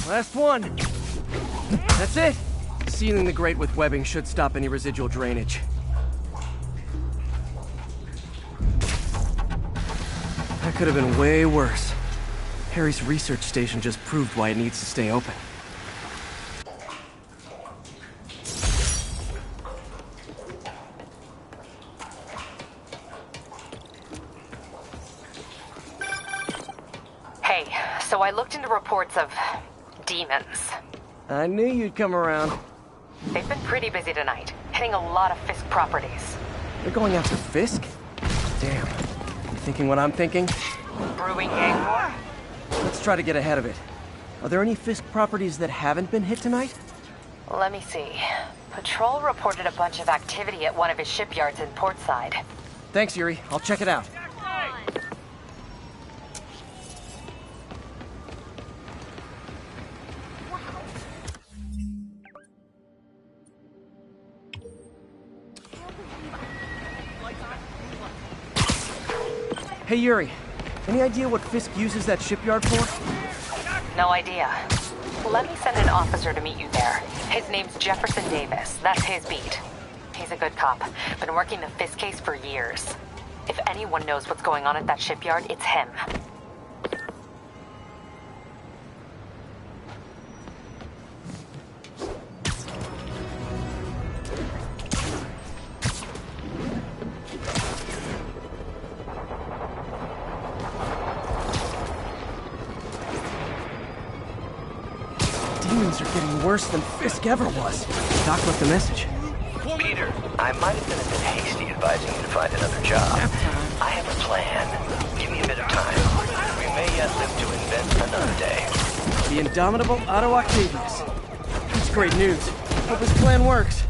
Last one. That's it. Sealing the grate with webbing should stop any residual drainage. That could have been way worse. Harry's research station just proved why it needs to stay open. Hey, so I looked into reports of demons. I knew you'd come around. They've been pretty busy tonight, hitting a lot of Fisk properties. They're going after Fisk? Damn. You thinking what I'm thinking? Brewing gang war? Let's try to get ahead of it. Are there any Fisk properties that haven't been hit tonight? Let me see. Patrol reported a bunch of activity at one of his shipyards in Portside. Thanks, Yuri. I'll check it out. Hey, Yuri. Any idea what Fisk uses that shipyard for? No idea. Let me send an officer to meet you there. His name's Jefferson Davis. That's his beat. He's a good cop. Been working the Fisk case for years. If anyone knows what's going on at that shipyard, it's him. Demons are getting worse than Fisk ever was. Doc left a message. Peter, I might have been a bit hasty advising you to find another job. I have a plan. Give me a bit of time. We may yet live to invent another day. The indomitable Otto Octavius. That's great news. Hope his plan works.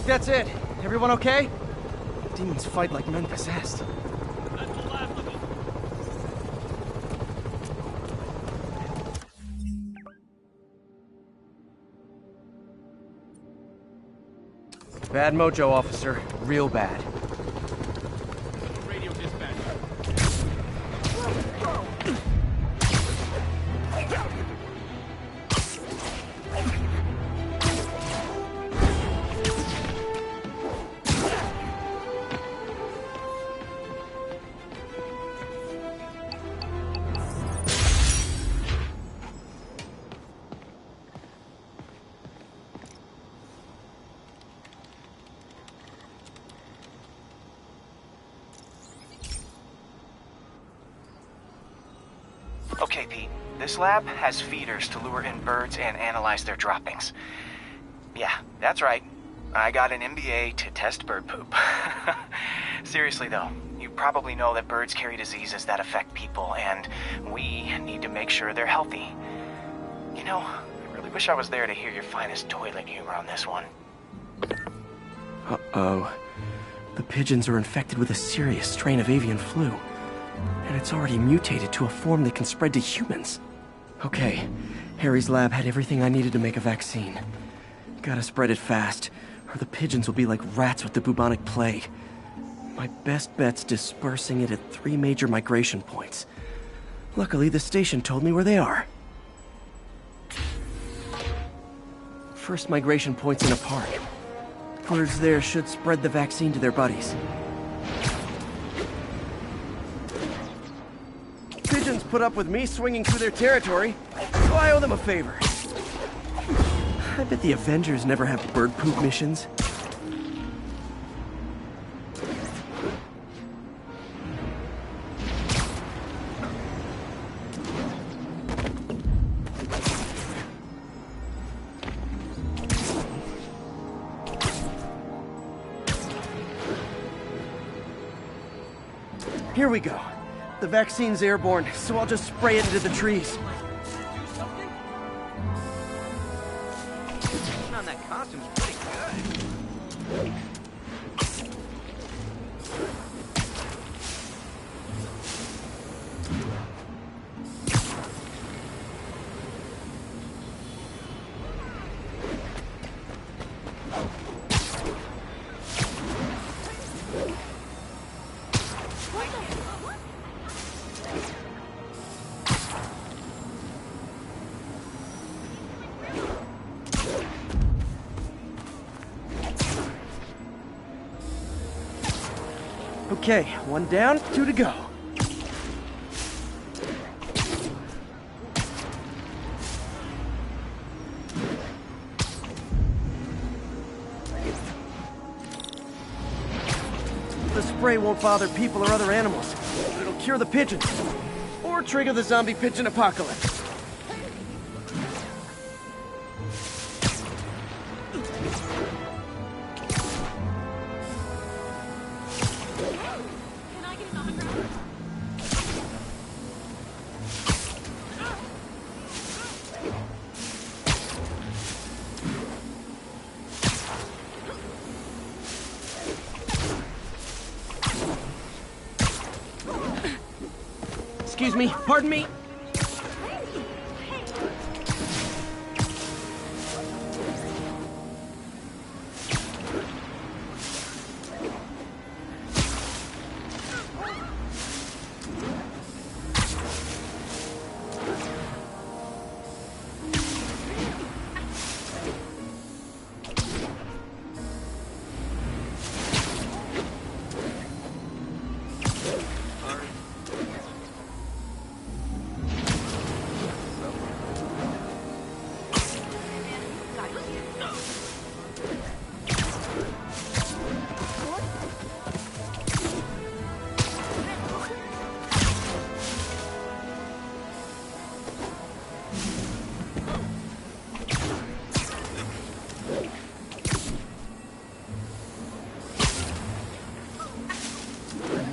That's it. Everyone okay? Demons fight like men possessed. Bad mojo, officer. Real bad. Radio dispatch. Okay, Pete. This lab has feeders to lure in birds and analyze their droppings. Yeah, that's right. I got an MBA to test bird poop. Seriously, though, you probably know that birds carry diseases that affect people, and we need to make sure they're healthy. You know, I really wish I was there to hear your finest toilet humor on this one. Uh-oh. The pigeons are infected with a serious strain of avian flu. And it's already mutated to a form that can spread to humans. Okay, Harry's lab had everything I needed to make a vaccine. Gotta spread it fast, or the pigeons will be like rats with the bubonic plague. My best bet's dispersing it at 3 major migration points. Luckily, the station told me where they are. First migration point's in a park. Birds there should spread the vaccine to their buddies. Pigeons put up with me swinging through their territory, so I owe them a favor. I bet the Avengers never have bird poop missions. Here we go. The vaccine's airborne, so I'll just spray it into the trees. Man, that costume's pretty good. Okay, one down, two to go. The spray won't bother people or other animals, but it'll cure the pigeons. Or trigger the zombie pigeon apocalypse. Excuse me, pardon me.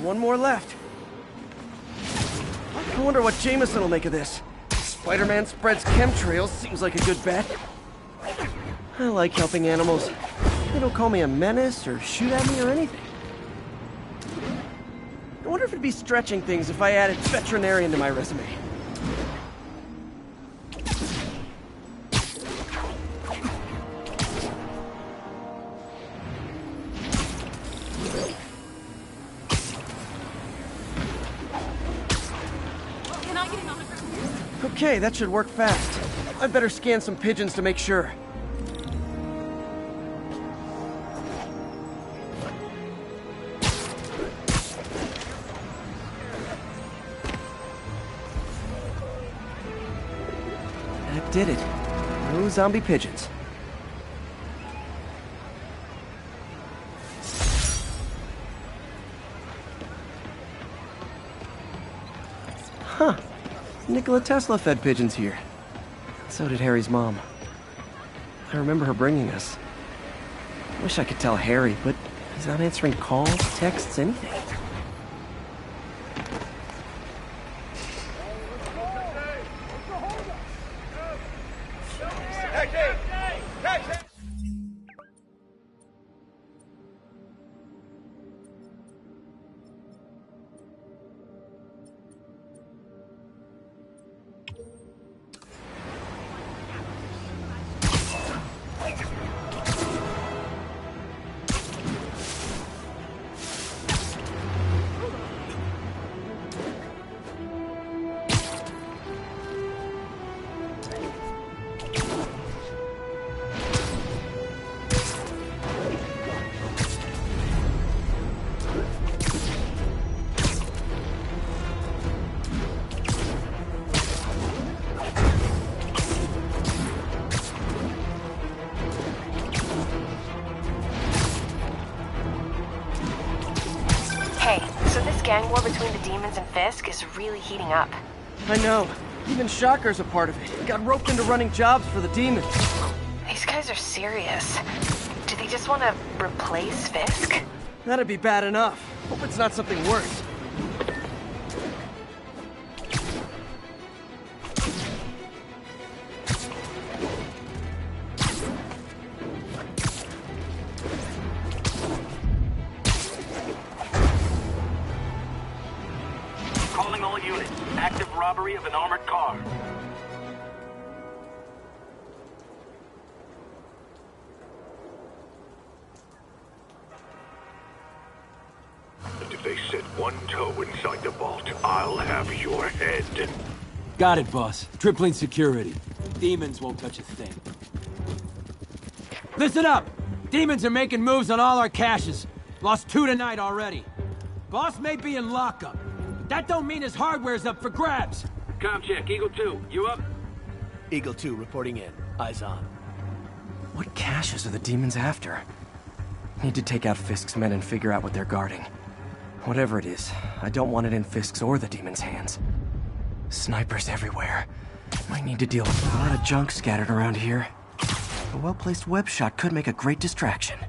One more left. I wonder what Jameson will make of this. Spider-Man spreads chemtrails seems like a good bet. I like helping animals. They don't call me a menace or shoot at me or anything. I wonder if it'd be stretching things if I added veterinarian to my resume. Okay, that should work fast. I'd better scan some pigeons to make sure. That did it. No zombie pigeons. Huh. Nikola Tesla fed pigeons here. So did Harry's mom. I remember her bringing us. I wish I could tell Harry, but he's not answering calls, texts, anything. gang war between the demons and Fisk is really heating up. I know. Even Shocker's a part of it. Got roped into running jobs for the demons. These guys are serious. Do they just want to replace Fisk? That'd be bad enough. Hope it's not something worse. Calling all units. Active robbery of an armored car. If they set one toe inside the vault, I'll have your head. Got it, boss. Tripling security. Demons won't touch a thing. Listen up! Demons are making moves on all our caches. Lost 2 tonight already. Boss may be in lockup, but that don't mean his hardware's up for grabs. Com check, Eagle 2, you up? Eagle 2 reporting in. Eyes on. What caches are the demons after? Need to take out Fisk's men and figure out what they're guarding. Whatever it is, I don't want it in Fisk's or the demons' hands. Snipers everywhere. Might need to deal with a lot of junk scattered around here. A well-placed web shot could make a great distraction.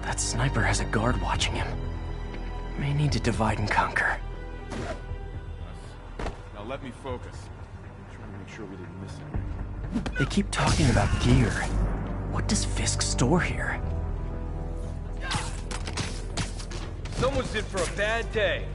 That sniper has a guard watching him. May need to divide and conquer. Now let me focus. I'm trying to make sure we didn't miss it. They keep talking about gear. What does Fisk store here? Someone's in for a bad day.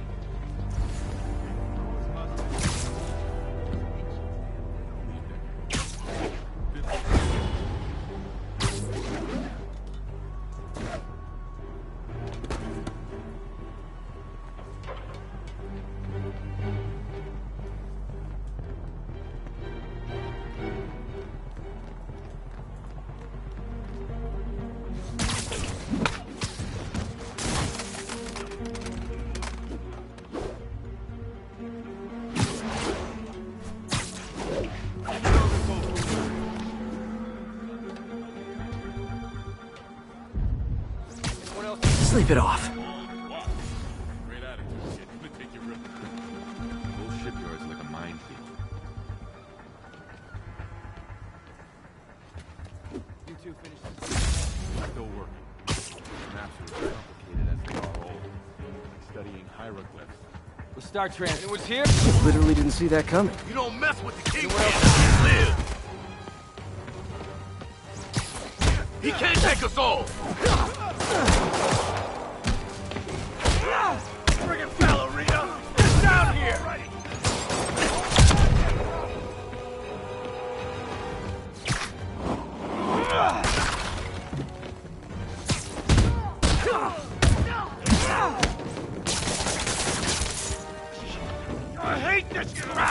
Sleep it off. Great attitude, kid. I'm gonna take your rip. The whole shipyard's like a minefield. You two finish this. Still working. Maps are as complicated as they are old. Like studying hieroglyphs. We'll start trans. Anyone's here? Literally didn't see that coming. You don't mess with the king, live! He can't take us all! Bring it, ballerina! Get down here! I hate this crap!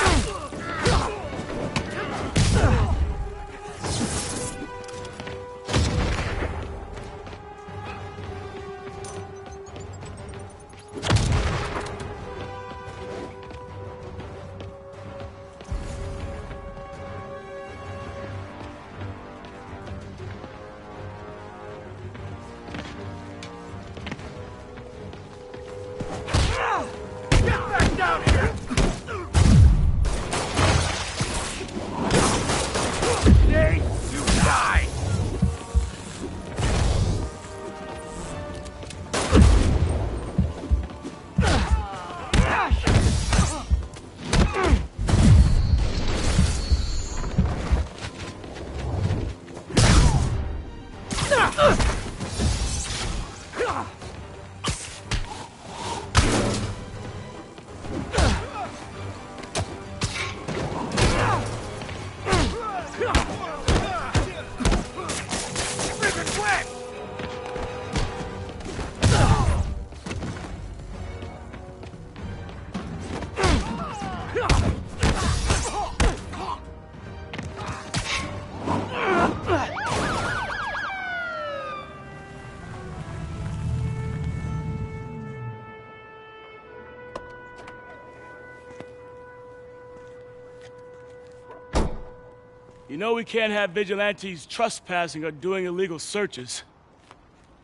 You know we can't have vigilantes trespassing or doing illegal searches.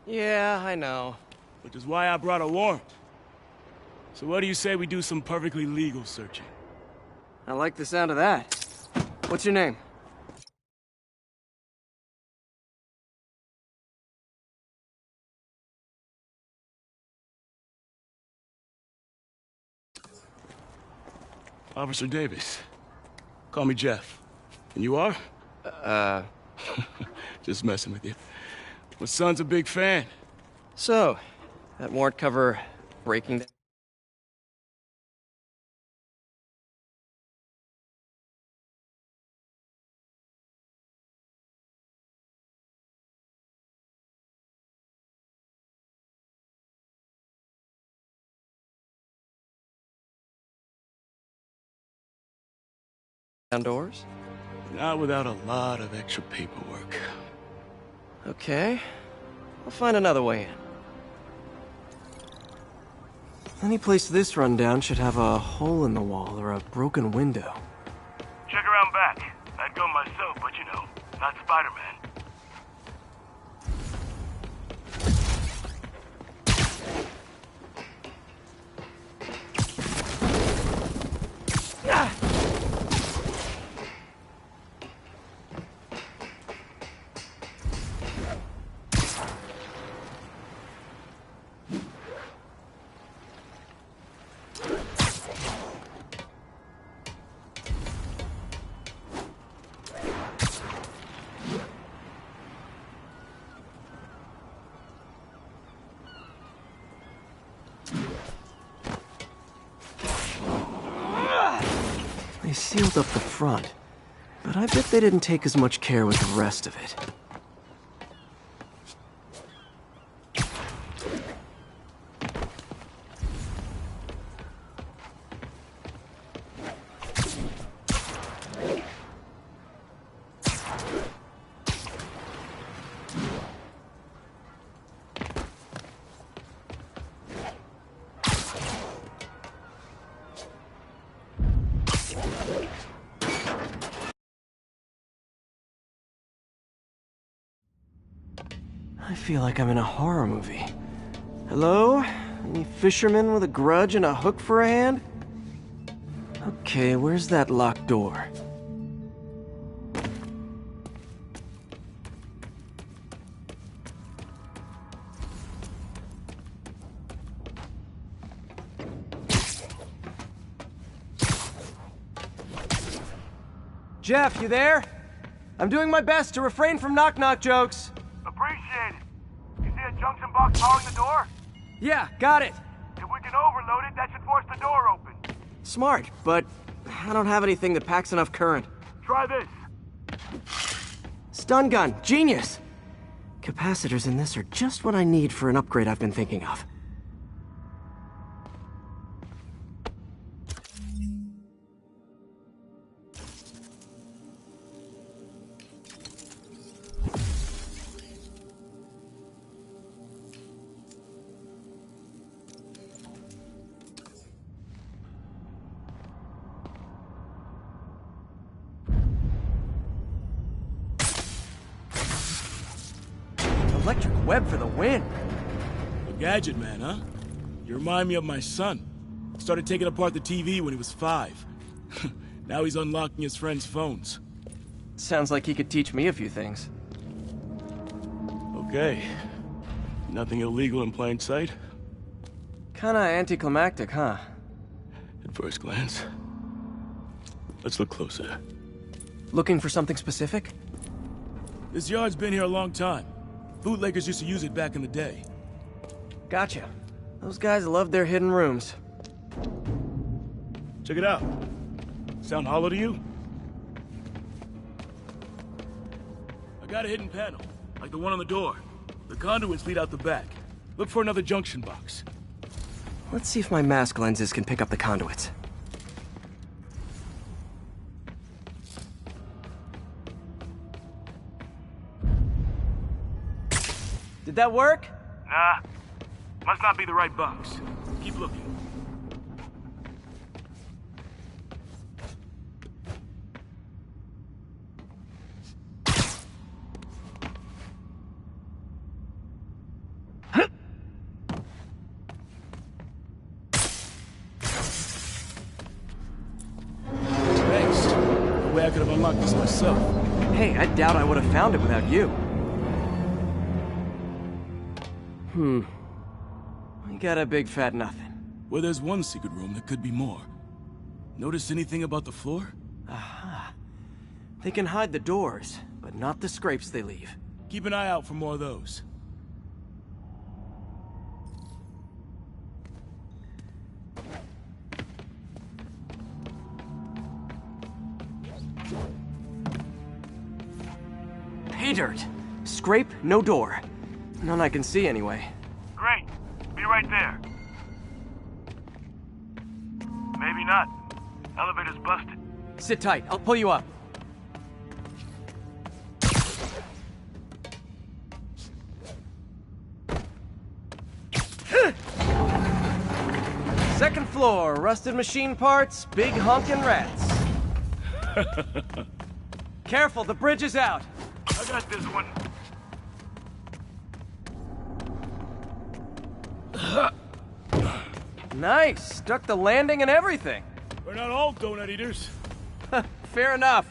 Yeah, I know. Which is why I brought a warrant. So what do you say we do some perfectly legal searching? I like the sound of that. What's your name? Officer Davis. Call me Jeff. And you are? Just messing with you. My son's a big fan. So, that warrant cover breaking down? doors? Not without a lot of extra paperwork. Okay. I'll find another way in. Any place this rundown should have a hole in the wall or a broken window. Check around back. I'd go myself, but you know, not Spider-Man. They sealed up the front, but I bet they didn't take as much care with the rest of it. I feel like I'm in a horror movie. Hello? Any fisherman with a grudge and a hook for a hand? Okay, where's that locked door? Jeff, you there? I'm doing my best to refrain from knock-knock jokes. Appreciate it. You see a junction box powering the door? Yeah, got it. If we can overload it, that should force the door open. Smart, but I don't have anything that packs enough current. Try this. Stun gun, genius! Capacitors in this are just what I need for an upgrade I've been thinking of. Electric web for the win. A gadget man, huh? You remind me of my son. Started taking apart the TV when he was 5. Now he's unlocking his friends' phones. Sounds like he could teach me a few things. Okay. Nothing illegal in plain sight? Kinda anticlimactic, huh? At first glance. Let's look closer. Looking for something specific? This yard's been here a long time. Bootleggers used to use it back in the day. Gotcha. Those guys loved their hidden rooms. Check it out. Sound hollow to you? I got a hidden panel, like the one on the door. The conduits lead out the back. Look for another junction box. Let's see if my mask lenses can pick up the conduits. Did that work? Nah. Must not be the right box. Keep looking. Next. No way I could have unlocked this myself. Hey, I doubt I would have found it without you. We got a big fat nothing. Well, there's one secret room that could be more. Notice anything about the floor? Aha. They can hide the doors, but not the scrapes they leave. Keep an eye out for more of those. Pay dirt. Scrape, no door. None I can see anyway. Great. Be right there. Maybe not. Elevator's busted. Sit tight. I'll pull you up. Second floor, rusted machine parts, big honkin' rats. Careful, the bridge is out. I got this one. Nice, stuck the landing and everything. We're not all donut eaters. Fair enough.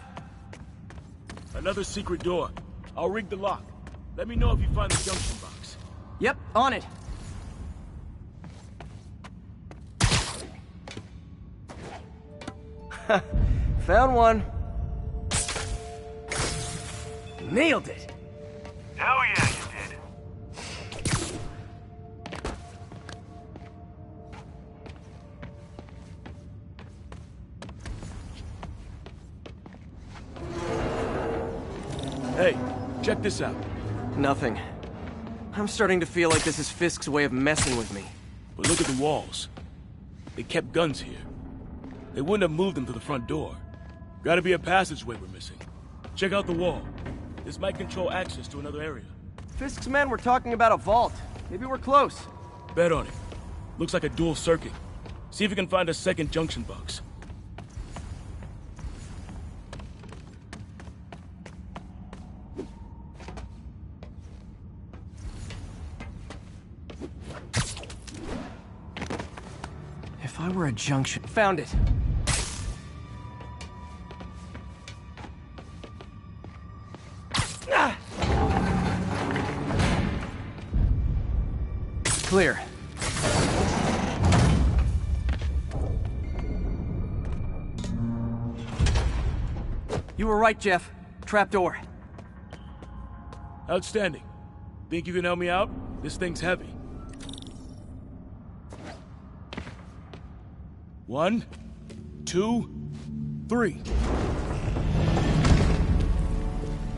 Another secret door. I'll rig the lock. Let me know if you find the junction box. Yep, on it. Found one. Nailed it. Hell yeah, you did. Hey, check this out. Nothing. I'm starting to feel like this is Fisk's way of messing with me. But look at the walls. They kept guns here. They wouldn't have moved them to the front door. Gotta be a passageway we're missing. Check out the wall. This might control access to another area. Fisk's men were talking about a vault. Maybe we're close. Bet on it. Looks like a dual circuit. See if you can find a second junction box. If I were a junction... Found it. Clear. You were right, Jeff. Trapdoor. Outstanding. Think you can help me out? This thing's heavy. 1, 2, 3.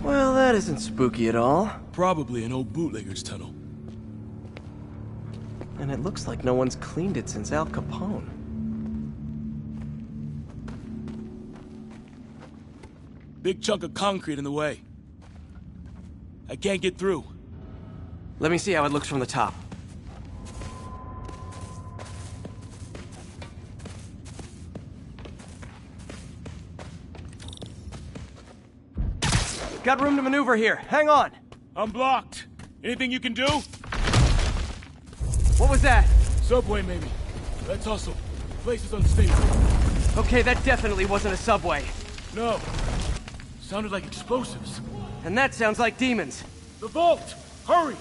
Well, that isn't spooky at all. Probably an old bootlegger's tunnel. And it looks like no one's cleaned it since Al Capone. Big chunk of concrete in the way. I can't get through. Let me see how it looks from the top. Got room to maneuver here. Hang on. I'm blocked. Anything you can do? What was that? Subway, maybe. Let's hustle. Place is unstable. Okay, that definitely wasn't a subway. No. Sounded like explosives. And that sounds like demons. The vault! Hurry!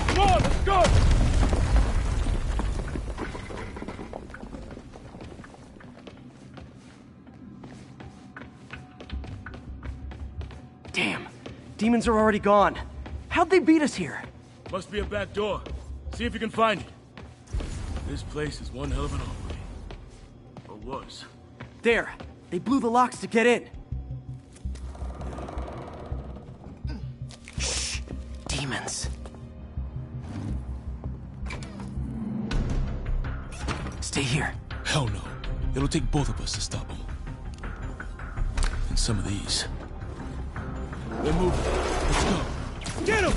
Come on, let's go! Damn. Demons are already gone. How'd they beat us here? Must be a back door. See if you can find it. This place is one hell of an hallway. Or was. There. They blew the locks to get in. Shh. Demons. Stay here. Hell no. It'll take both of us to stop them. And some of these. They're moving. Let's go. Get him!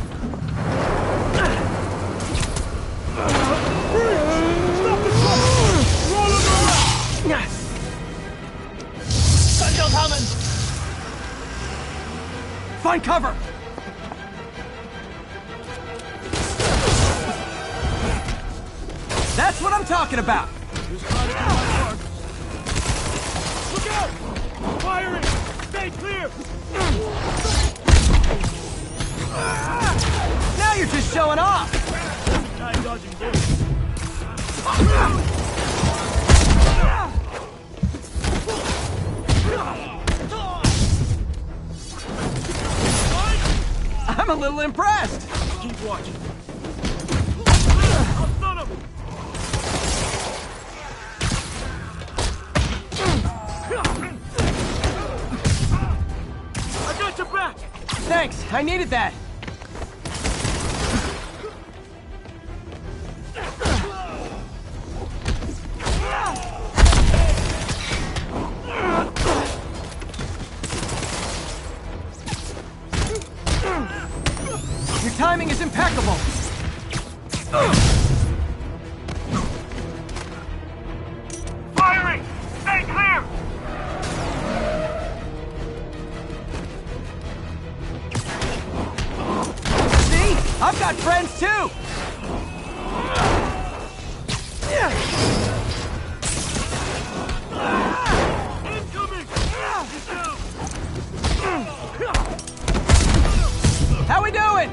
Stop the truck! Roll him around! Gunshot coming! Find cover! That's what I'm talking about! Look out! Firing! Stay clear! Now you're just showing off! Guy dodging bullets. I'm a little impressed! Keep watching. I'll stun him! I got your back! Thanks, I needed that. Your timing is impeccable. Firing! Stay clear! See? I've got friends too! How we doing?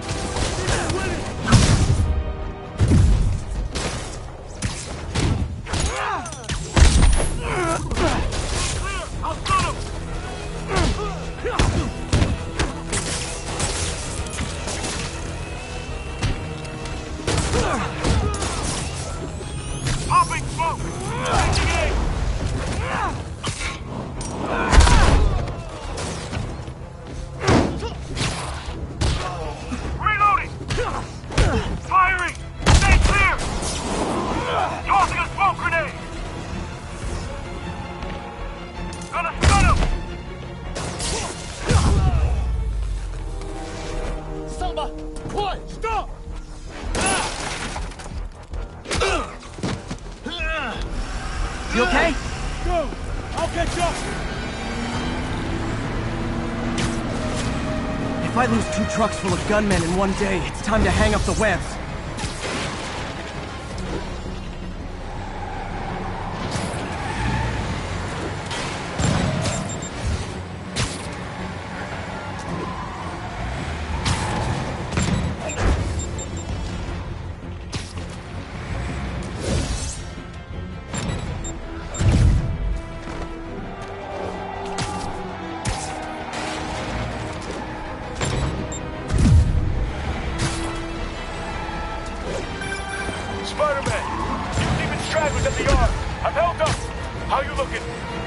Popping smoke! Taking aim! Reloading! Firing! Stay clear! Tossing a smoke grenade! Gonna stun him! Samba! Quiet! Stop! You okay? Go! I'll catch up! If I lose 2 trucks full of gunmen in one day, it's time to hang up the webs. Spiderman! You demon stragglers at the yard! I'm held up! How you looking?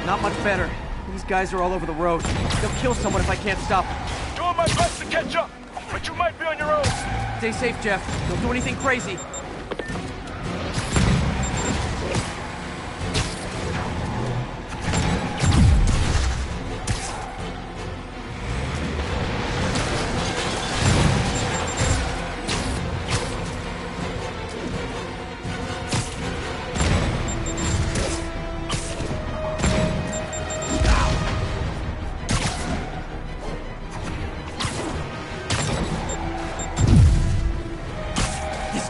Not much better. These guys are all over the road. They'll kill someone if I can't stop them. Doing my best to catch up, but you might be on your own. Stay safe, Jeff. Don't do anything crazy.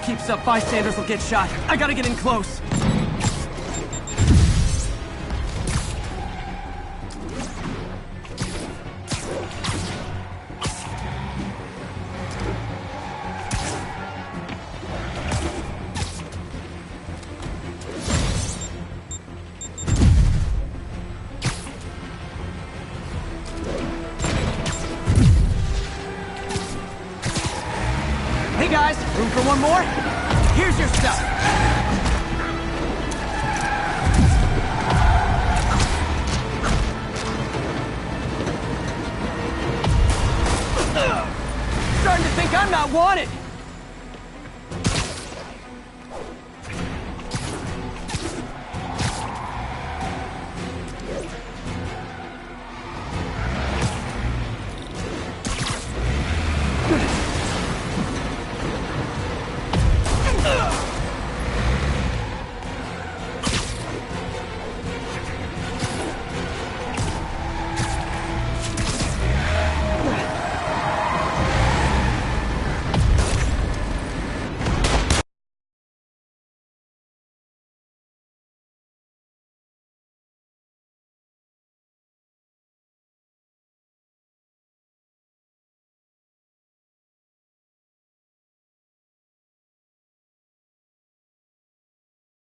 Keeps up, bystanders will get shot. I gotta get in close. Hey guys, room for one more? Here's your stuff. Starting to think I'm not wanted.